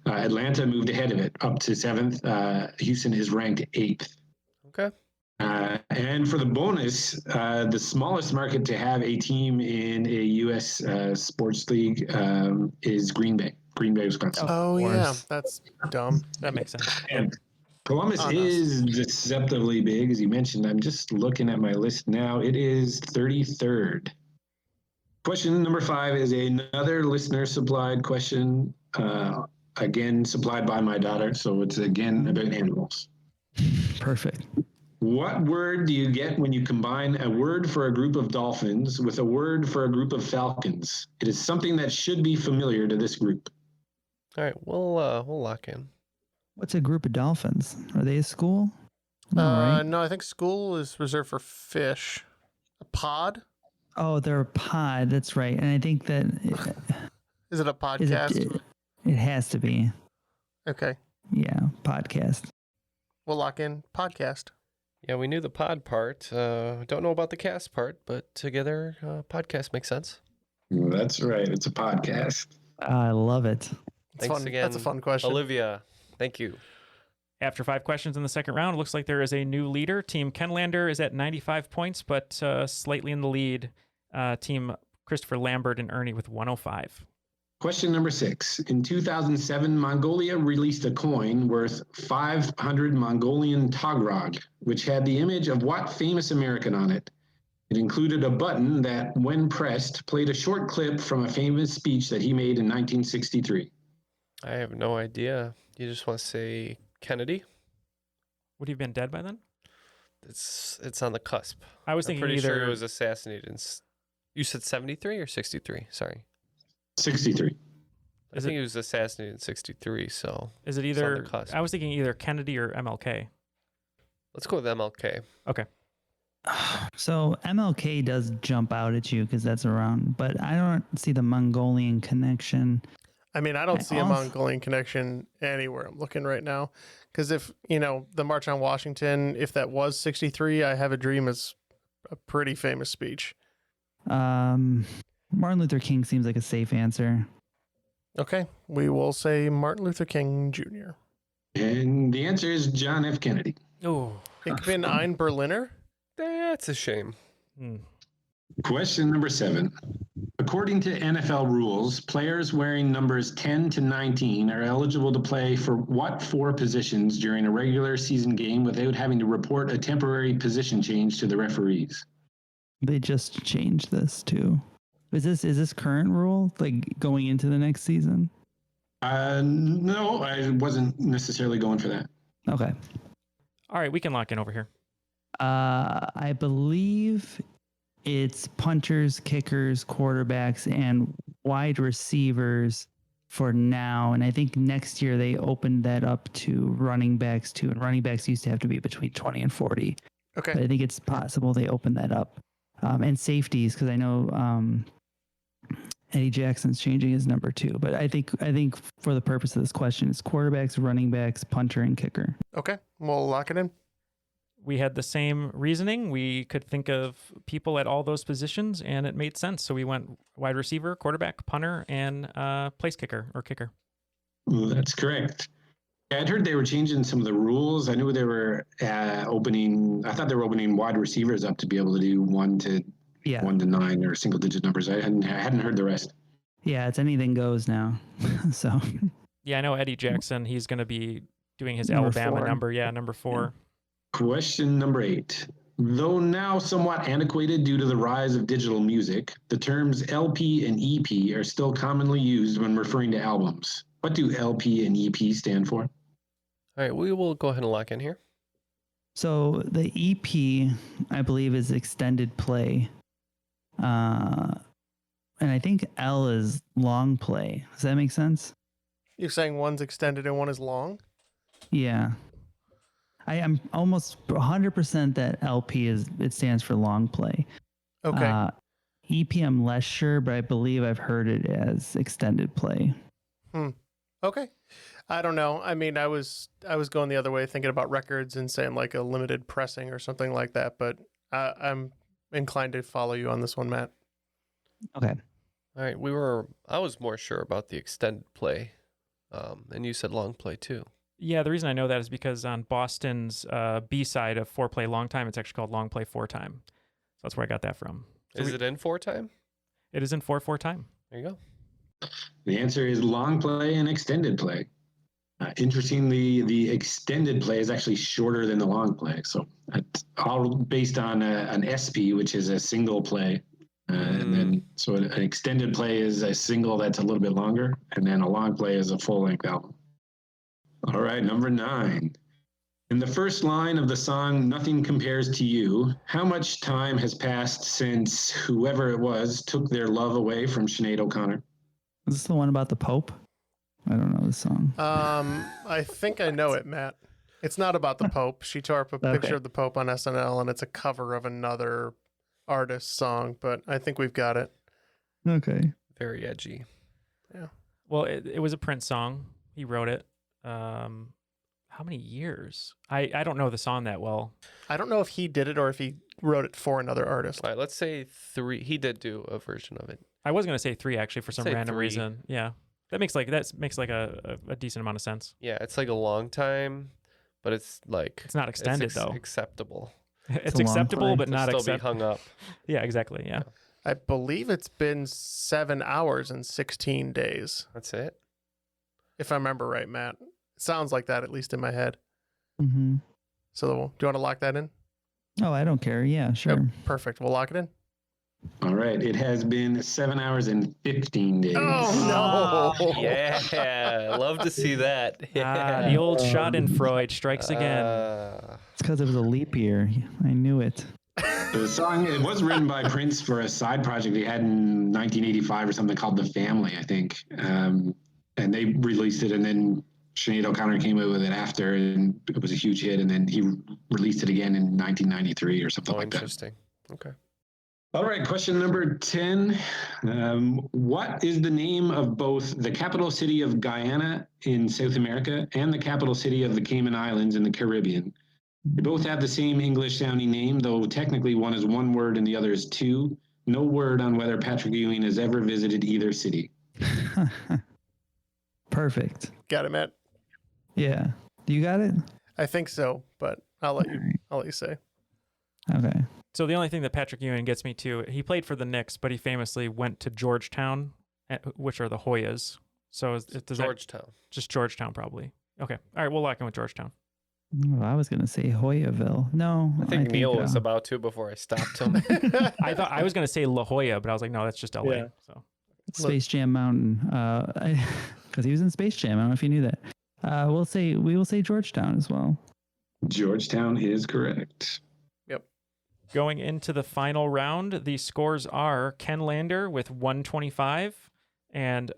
Atlanta moved ahead of it up to 7th. Houston is ranked 8th. Okay. And for the bonus, the smallest market to have a team in a U.S. Sports league is Green Bay, Wisconsin. Oh yeah, that's dumb. That makes sense. And Columbus is deceptively big, as you mentioned. I'm just looking at my list now. It is 33rd. Question number 5 is another listener-supplied question, again supplied by my daughter. So it's again about animals. Perfect. What word do you get when you combine a word for a group of dolphins with a word for a group of falcons? It is something that should be familiar to this group. All right, we'll lock in. What's a group of dolphins? Are they a school? No, right? No, I think school is reserved for fish. A pod? Oh, they're a pod. That's right. And I think that Is it a podcast? It has to be. Okay. Yeah, podcast. We'll lock in podcast. Yeah, we knew the pod part. Don't know about the cast part, but together, podcast makes sense. That's right. It's a podcast. I love it. Thanks fun. again. That's a fun question. Olivia, thank you. After 5 questions in the second round, it looks like there is a new leader. Team Kenlander is at 95 points, but slightly in the lead. Team Christopher Lambert and Ernie with 105. Question number 6. In 2007, Mongolia released a coin worth 500 Mongolian Togrog, which had the image of what famous American on it? It included a button that, when pressed, played a short clip from a famous speech that he made in 1963. I have no idea. You just want to say Kennedy? Would he have been dead by then? It's on the cusp. I was I'm thinking pretty either... sure he was assassinated. You said 73 or 63? Sorry. 63. I think he was assassinated in 63, so... Is it it's on either... the cusp. I was thinking either Kennedy or MLK. Let's go with MLK. Okay. So MLK does jump out at you because that's around, but I don't see the Mongolian connection. I mean, I don't see a Mongolian connection anywhere. I'm looking right now. Because if, the March on Washington, if that was 63, I Have a Dream is a pretty famous speech. Martin Luther King seems like a safe answer. Okay, we will say Martin Luther King Jr. And the answer is John F. Kennedy. Oh. Ich bin ein Berliner? That's a shame. Question number 7. According to NFL rules, players wearing numbers 10 to 19 are eligible to play for what 4 positions during a regular season game without having to report a temporary position change to the referees? They just changed this too. Is this current rule, like going into the next season? No, I wasn't necessarily going for that. Okay. All right, we can lock in over here. I believe it's punters, kickers, quarterbacks, and wide receivers for now. And I think next year they opened that up to running backs too. And running backs used to have to be between 20 and 40. Okay. But I think it's possible they opened that up. And safeties, because I know Eddie Jackson's changing his number 2. But I think for the purpose of this question, it's quarterbacks, running backs, punter, and kicker. Okay, we'll lock it in. We had the same reasoning. We could think of people at all those positions, and it made sense. So we went wide receiver, quarterback, punter, and place kicker or kicker. That's correct. I'd heard they were changing some of the rules. I knew they were opening. I thought they were opening wide receivers up to be able to do 1 to 9 or single digit numbers. I hadn't heard the rest. Yeah, it's anything goes now. So. Yeah, I know Eddie Jackson. He's going to be doing his Number Alabama 4. number. Yeah, number 4. Yeah. Question number 8. Though now somewhat antiquated due to the rise of digital music, the terms LP and EP are still commonly used when referring to albums. What do LP and EP stand for? All right, we will go ahead and lock in here. So the EP, I believe, is extended play. And I think L is long play. Does that make sense? You're saying one's extended and one is long? Yeah. I am almost 100% that LP it stands for long play. Okay. EP, I'm less sure, but I believe I've heard it as extended play. Okay. I don't know. I mean, I was going the other way, thinking about records and saying like a limited pressing or something like that. But I'm inclined to follow you on this one, Matt. Okay. All right, I was more sure about the extended play, and you said long play too. Yeah, the reason I know that is because on Boston's B-side of 4-Play Long Time, it's actually called Long Play 4 Time. So that's where I got that from. So Is it in 4 time? It is in 4-4 time. There you go. The answer is long play and extended play. Interestingly, the extended play is actually shorter than the long play. So it's all based on an SP, which is a single play. And then, so an extended play is a single that's a little bit longer, and then a long play is a full-length album. All right, number 9. In the first line of the song, Nothing Compares to You, how much time has passed since whoever it was took their love away from Sinead O'Connor? Is this the one about the Pope? I don't know the song. I think I know it, Matt. It's not about the Pope. She tore up a picture of the Pope on SNL, and it's a cover of another artist's song, but I think we've got it. Okay. Very edgy. Yeah. Well, it was a Prince song. He wrote it. How many years? I don't know the song that well. I don't know if he did it or if he wrote it for another artist. All right, let's say 3. He did do a version of it. I was going to say 3 actually for some Say random 3. reason. Yeah. That makes like a decent amount of sense. Yeah, it's like a long time, but it's like It's not extended though. Acceptable. It's acceptable, but not still acceptable. be hung up. Yeah, exactly. Yeah. I believe it's been 7 hours and 16 days. That's it. If I remember right, Matt. It sounds like that, at least in my head. Mm-hmm. So do you want to lock that in? Oh, I don't care. Yeah, sure. Yep, perfect. We'll lock it in. All right, it has been 7 hours and 15 days. Oh, no. Yeah, love to see that. Yeah. The old Schadenfreude strikes again. It's because it was a leap year. I knew it. The song, it was written by Prince for a side project he had in 1985 or something called The Family, I think. And they released it, and then Sinead O'Connor came out with it after, and it was a huge hit, and then he released it again in 1993 or something like that. Interesting. Okay. All right, question number 10. What is the name of both the capital city of Guyana in South America and the capital city of the Cayman Islands in the Caribbean? They both have the same English-sounding name, though technically one is one word and the other is two. No word on whether Patrick Ewing has ever visited either city. Perfect. Got it, Matt? Yeah. You got it? I think so, but I'll let you say. Okay. So the only thing that Patrick Ewing gets me to, he played for the Knicks, but he famously went to Georgetown, which are the Hoyas. So does Georgetown. Just Georgetown, probably. Okay. All right, we'll lock in with Georgetown. Oh, I was going to say Hoyaville. No. I think Neal was about to before I stopped him. I thought I was going to say La Jolla, but I was like, no, that's just LA. Yeah. So Space Jam Mountain. Because he was in Space Jam. I don't know if you knew that. We will say Georgetown as well. Georgetown is correct. Yep. Going into the final round, the scores are Kenlander with 125 and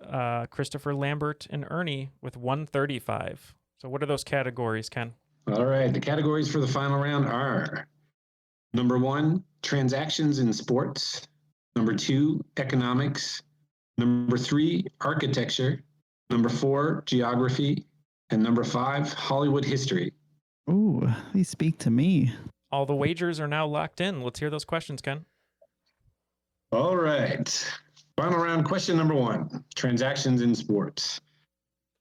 Christopher Lambert and Ernie with 135. So what are those categories, Ken? All right, the categories for the final round are number 1, transactions in sports. Number 2, economics. Number 3, architecture. Number 4, geography. And number 5, Hollywood history. Ooh, these speak to me. All the wagers are now locked in. Let's hear those questions, Ken. All right. Final round question number 1, transactions in sports.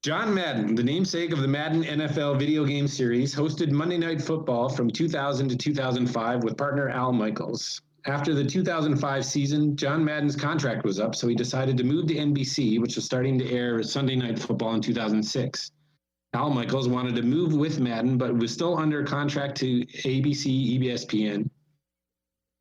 John Madden, the namesake of the Madden NFL video game series, hosted Monday Night Football from 2000 to 2005 with partner Al Michaels. After the 2005 season, John Madden's contract was up, so he decided to move to NBC, which was starting to air Sunday Night Football in 2006. Al Michaels wanted to move with Madden, but was still under contract to ABC, ESPN.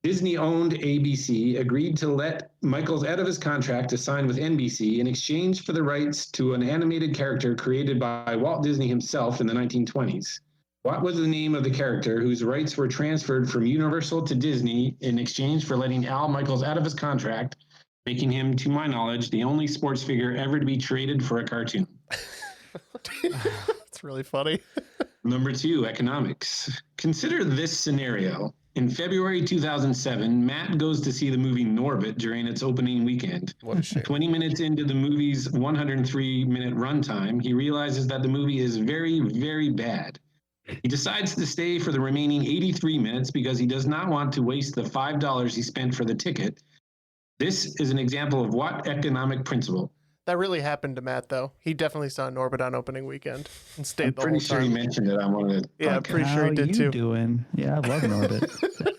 Disney-owned ABC agreed to let Michaels out of his contract to sign with NBC in exchange for the rights to an animated character created by Walt Disney himself in the 1920s. What was the name of the character whose rights were transferred from Universal to Disney in exchange for letting Al Michaels out of his contract, making him, to my knowledge, the only sports figure ever to be traded for a cartoon? It's really funny. Number 2, economics. Consider this scenario. In February 2007, Matt goes to see the movie Norbit during its opening weekend. What a shame. 20 minutes into the movie's 103-minute runtime, he realizes that the movie is very, very bad. He decides to stay for the remaining 83 minutes because he does not want to waste the $5 he spent for the ticket. This is an example of what economic principle? That really happened to Matt, though. He definitely saw Norbit on opening weekend and stayed the whole time. Pretty sure he mentioned it on one of the Yeah, I'm pretty sure he did too. How you doing? Yeah, I love Norbit.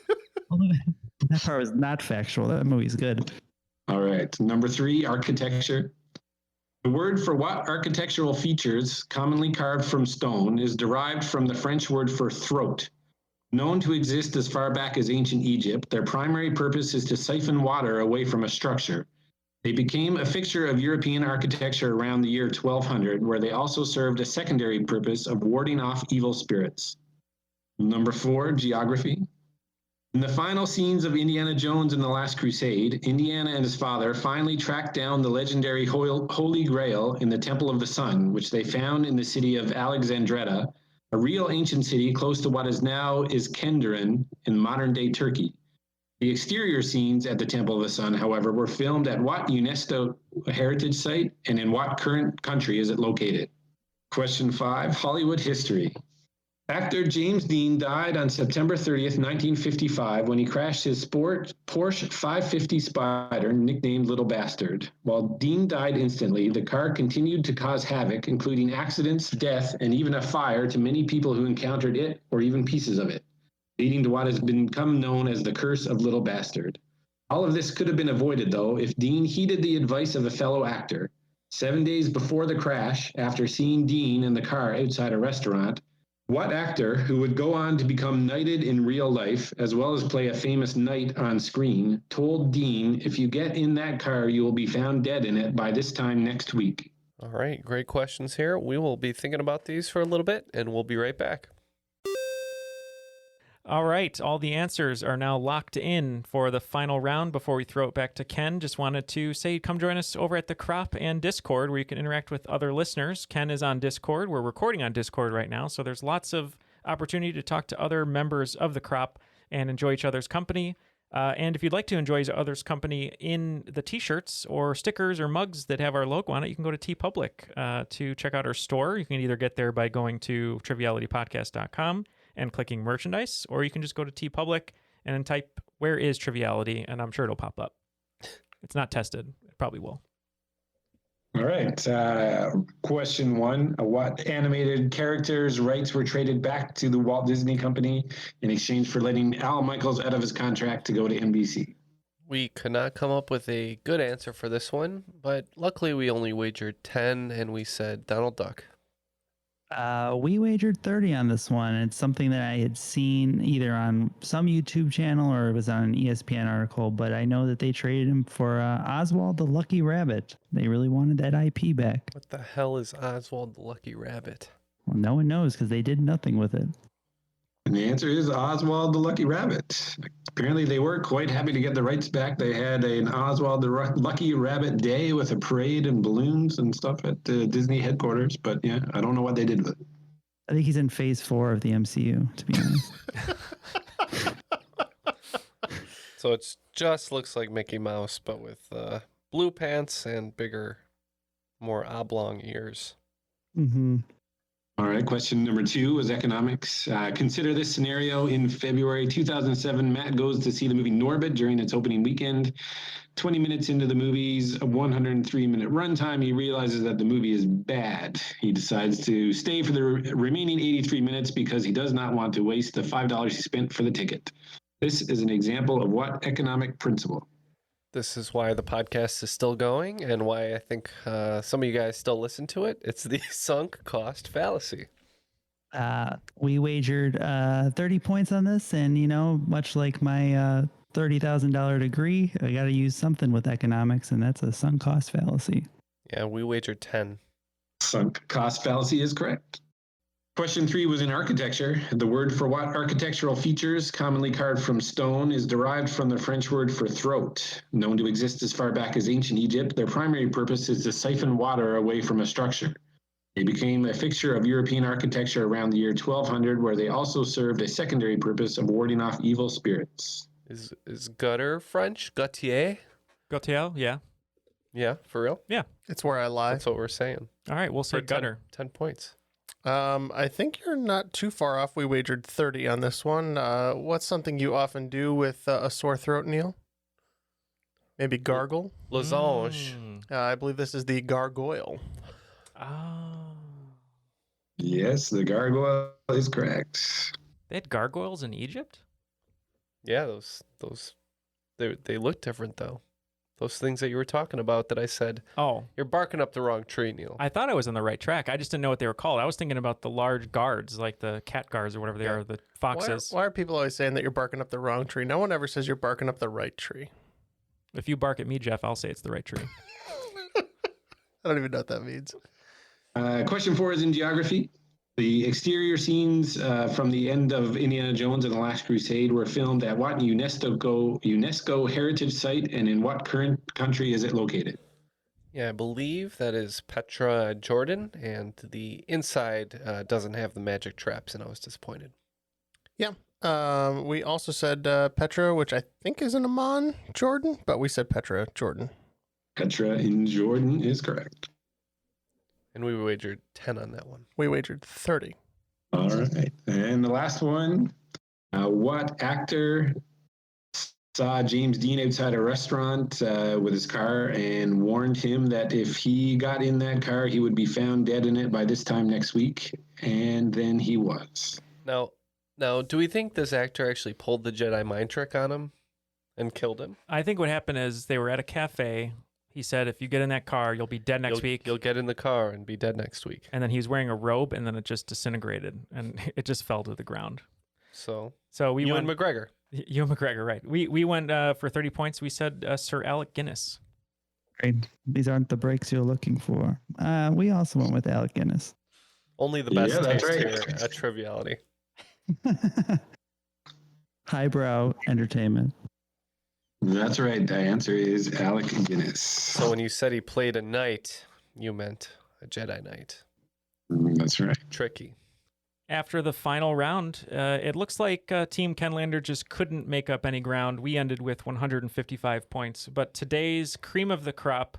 That part was not factual. That movie's good. All right. Number 3, architecture. The word for what architectural features, commonly carved from stone, is derived from the French word for throat. Known to exist as far back as ancient Egypt, their primary purpose is to siphon water away from a structure. They became a fixture of European architecture around the year 1200, where they also served a secondary purpose of warding off evil spirits. Number 4, geography. In the final scenes of Indiana Jones and the Last Crusade, Indiana and his father finally tracked down the legendary Holy Grail in the Temple of the Sun, which they found in the city of Alexandretta, a real ancient city close to what is now Iskenderun in modern-day Turkey. The exterior scenes at the Temple of the Sun, however, were filmed at what UNESCO heritage site, and in what current country is it located? Question 5, Hollywood history. Actor James Dean died on September 30th, 1955, when he crashed his sport Porsche 550 Spider, nicknamed Little Bastard. While Dean died instantly, the car continued to cause havoc, including accidents, death, and even a fire to many people who encountered it or even pieces of it, leading to what has become known as the curse of Little Bastard. All of this could have been avoided, though, if Dean heeded the advice of a fellow actor. 7 days before the crash, after seeing Dean in the car outside a restaurant, what actor, who would go on to become knighted in real life, as well as play a famous knight on screen, told Dean, if you get in that car, you will be found dead in it by this time next week? All right, great questions here. We will be thinking about these for a little bit, and we'll be right back. All right, all the answers are now locked in for the final round. Before we throw it back to Ken, just wanted to say come join us over at the Crop and Discord, where you can interact with other listeners. Ken is on Discord. We're recording on Discord right now, so there's lots of opportunity to talk to other members of the Crop and enjoy each other's company. And if you'd like to enjoy others' company in the T-shirts or stickers or mugs that have our logo on it, you can go to TeePublic to check out our store. You can either get there by going to trivialitypodcast.com and clicking merchandise, or you can just go to TeePublic and then type "where is Triviality," and I'm sure it'll pop up. It's not tested. It probably will. All right. Question 1. What animated characters' rights were traded back to the Walt Disney Company in exchange for letting Al Michaels out of his contract to go to NBC? We could not come up with a good answer for this one, but luckily we only wagered 10, and we said Donald Duck. We wagered 30 on this one. It's something that I had seen either on some YouTube channel or it was on an ESPN article, but I know that they traded him for Oswald the Lucky Rabbit. They really wanted that IP back. What the hell is Oswald the Lucky Rabbit? Well, no one knows because they did nothing with it. And the answer is Oswald the Lucky Rabbit. Apparently they were quite happy to get the rights back. They had an Oswald the Lucky Rabbit Day with a parade and balloons and stuff at the Disney headquarters. But yeah, I don't know what they did with it. I think he's in phase 4 of the MCU, to be honest. So it just looks like Mickey Mouse, but with blue pants and bigger, more oblong ears. Mm-hmm. All right, question number 2 is economics. Consider this scenario. In February 2007, Matt goes to see the movie Norbit during its opening weekend. 20 minutes into the movie's 103-minute runtime, he realizes that the movie is bad. He decides to stay for the remaining 83 minutes because he does not want to waste the $5 he spent for the ticket. This is an example of what economic principle? This is why the podcast is still going and why I think some of you guys still listen to it. It's the sunk cost fallacy. We wagered 30 points on this, and, you know, much like my $30,000 degree, I got to use something with economics, and that's a sunk cost fallacy. Yeah, we wagered 10. Sunk cost fallacy is correct. Question 3 was in architecture. The word for what architectural features, commonly carved from stone, is derived from the French word for throat. Known to exist as far back as ancient Egypt, their primary purpose is to siphon water away from a structure. They became a fixture of European architecture around the year 1200, where they also served a secondary purpose of warding off evil spirits. Is gutter French? Gautier? Gautier, yeah. Yeah, for real? Yeah. It's where I lie. That's what we're saying. All right, we'll say For gutter. 10 points. I think you're not too far off. We wagered 30 on this one. What's something you often do with a sore throat, Neal? Maybe gargle? Losange. I believe this is the gargoyle. Oh. Yes, the gargoyle is correct. They had gargoyles in Egypt? Yeah, they look different though. Those things that you were talking about that I said, oh, you're barking up the wrong tree, Neal. I thought I was on the right track. I just didn't know what they were called. I was thinking about the large guards, like the cat guards or whatever they are, the foxes. Why are people always saying that you're barking up the wrong tree? No one ever says you're barking up the right tree. If you bark at me, Jeff, I'll say it's the right tree. I don't even know what that means. Question 4 is in geography. The exterior scenes from the end of Indiana Jones and the Last Crusade were filmed at what UNESCO heritage site, and in what current country is it located? Yeah, I believe that is Petra, Jordan, and the inside doesn't have the magic traps, and I was disappointed. Yeah. We also said Petra, which I think is in Amman, Jordan, but we said Petra, Jordan. Petra in Jordan is correct. And we wagered 10 on that one. We wagered 30. All right. And the last one, what actor saw James Dean outside a restaurant with his car and warned him that if he got in that car, he would be found dead in it by this time next week? And then he was. Now, do we think this actor actually pulled the Jedi mind trick on him and killed him? I think what happened is they were at a cafe. He said, if you get in that car, you'll be dead next week. You'll get in the car and be dead next week. And then he was wearing a robe, and then it just disintegrated, and it just fell to the ground. So we Ewan went McGregor. Ewan McGregor, right. We went for 30 points. We said Sir Alec Guinness. Great. These aren't the breaks you're looking for. We also went with Alec Guinness. Only the best taste right. here at Triviality. Highbrow entertainment. That's right. The answer is Alec Guinness. So when you said he played a knight, you meant a Jedi Knight. That's right. Tricky. After the final round, it looks like Team Kenlander just couldn't make up any ground. We ended with 155 points. But today's cream of the crop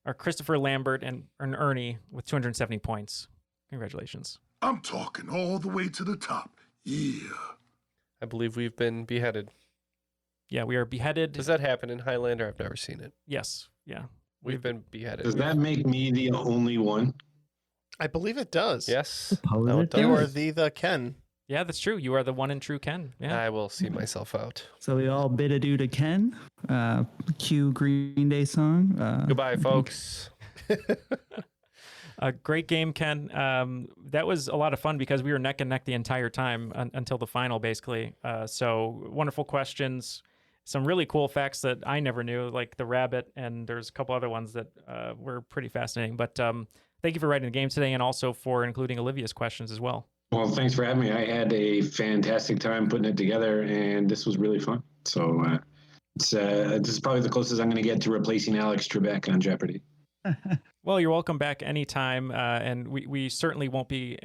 are Christopher Lambert and Ernie with 270 points. Congratulations. I'm talking all the way to the top. Yeah. I believe we've been beheaded. Yeah, we are beheaded. Does that happen in Highlander? I've never seen it. Yes. Yeah. We've been beheaded. Does that make me the only one? I believe it does. Yes. No, it You are does. the Ken. Yeah, that's true. You are the one and true Ken. Yeah. I will see myself out. So we all bid adieu to Ken. Cue Green Day song. Goodbye, folks. A great game, Ken. That was a lot of fun because we were neck and neck the entire time until the final, basically. So wonderful questions. Some really cool facts that I never knew, like the rabbit, and there's a couple other ones that were pretty fascinating. But thank you for writing the game today and also for including Olivia's questions as well. Well, thanks for having me. I had a fantastic time putting it together, and this was really fun. So this is probably the closest I'm going to get to replacing Alex Trebek on Jeopardy. Well, you're welcome back anytime, and we certainly won't be,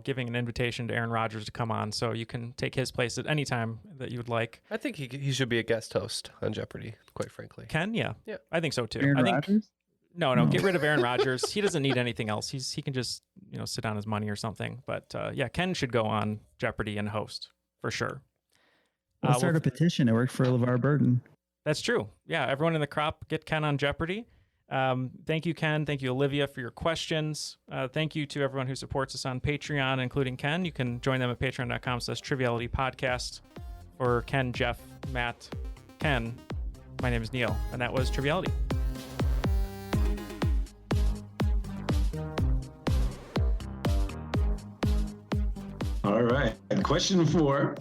giving an invitation to Aaron Rodgers to come on, so you can take his place at any time that you would like. I think he should be a guest host on Jeopardy, quite frankly. Ken, yeah, I think so too. Aaron I think Rodgers? no, get rid of Aaron Rodgers. He doesn't need anything else. He can just sit on his money or something. But yeah, Ken should go on Jeopardy and host for sure. We'll start a petition. It worked for LeVar Burton. That's true. Yeah, everyone in the crop, get Ken on Jeopardy. Thank you, Ken. Thank you, Olivia, for your questions. Thank you to everyone who supports us on Patreon, including Ken. You can join them at patreon.com/Triviality Podcast. For Ken, Jeff, Matt, Ken, my name is Neal, and that was Triviality. All right. Question 4.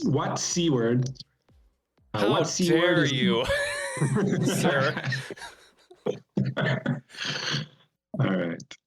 What C word? How what C dare word is... you, sir? All right.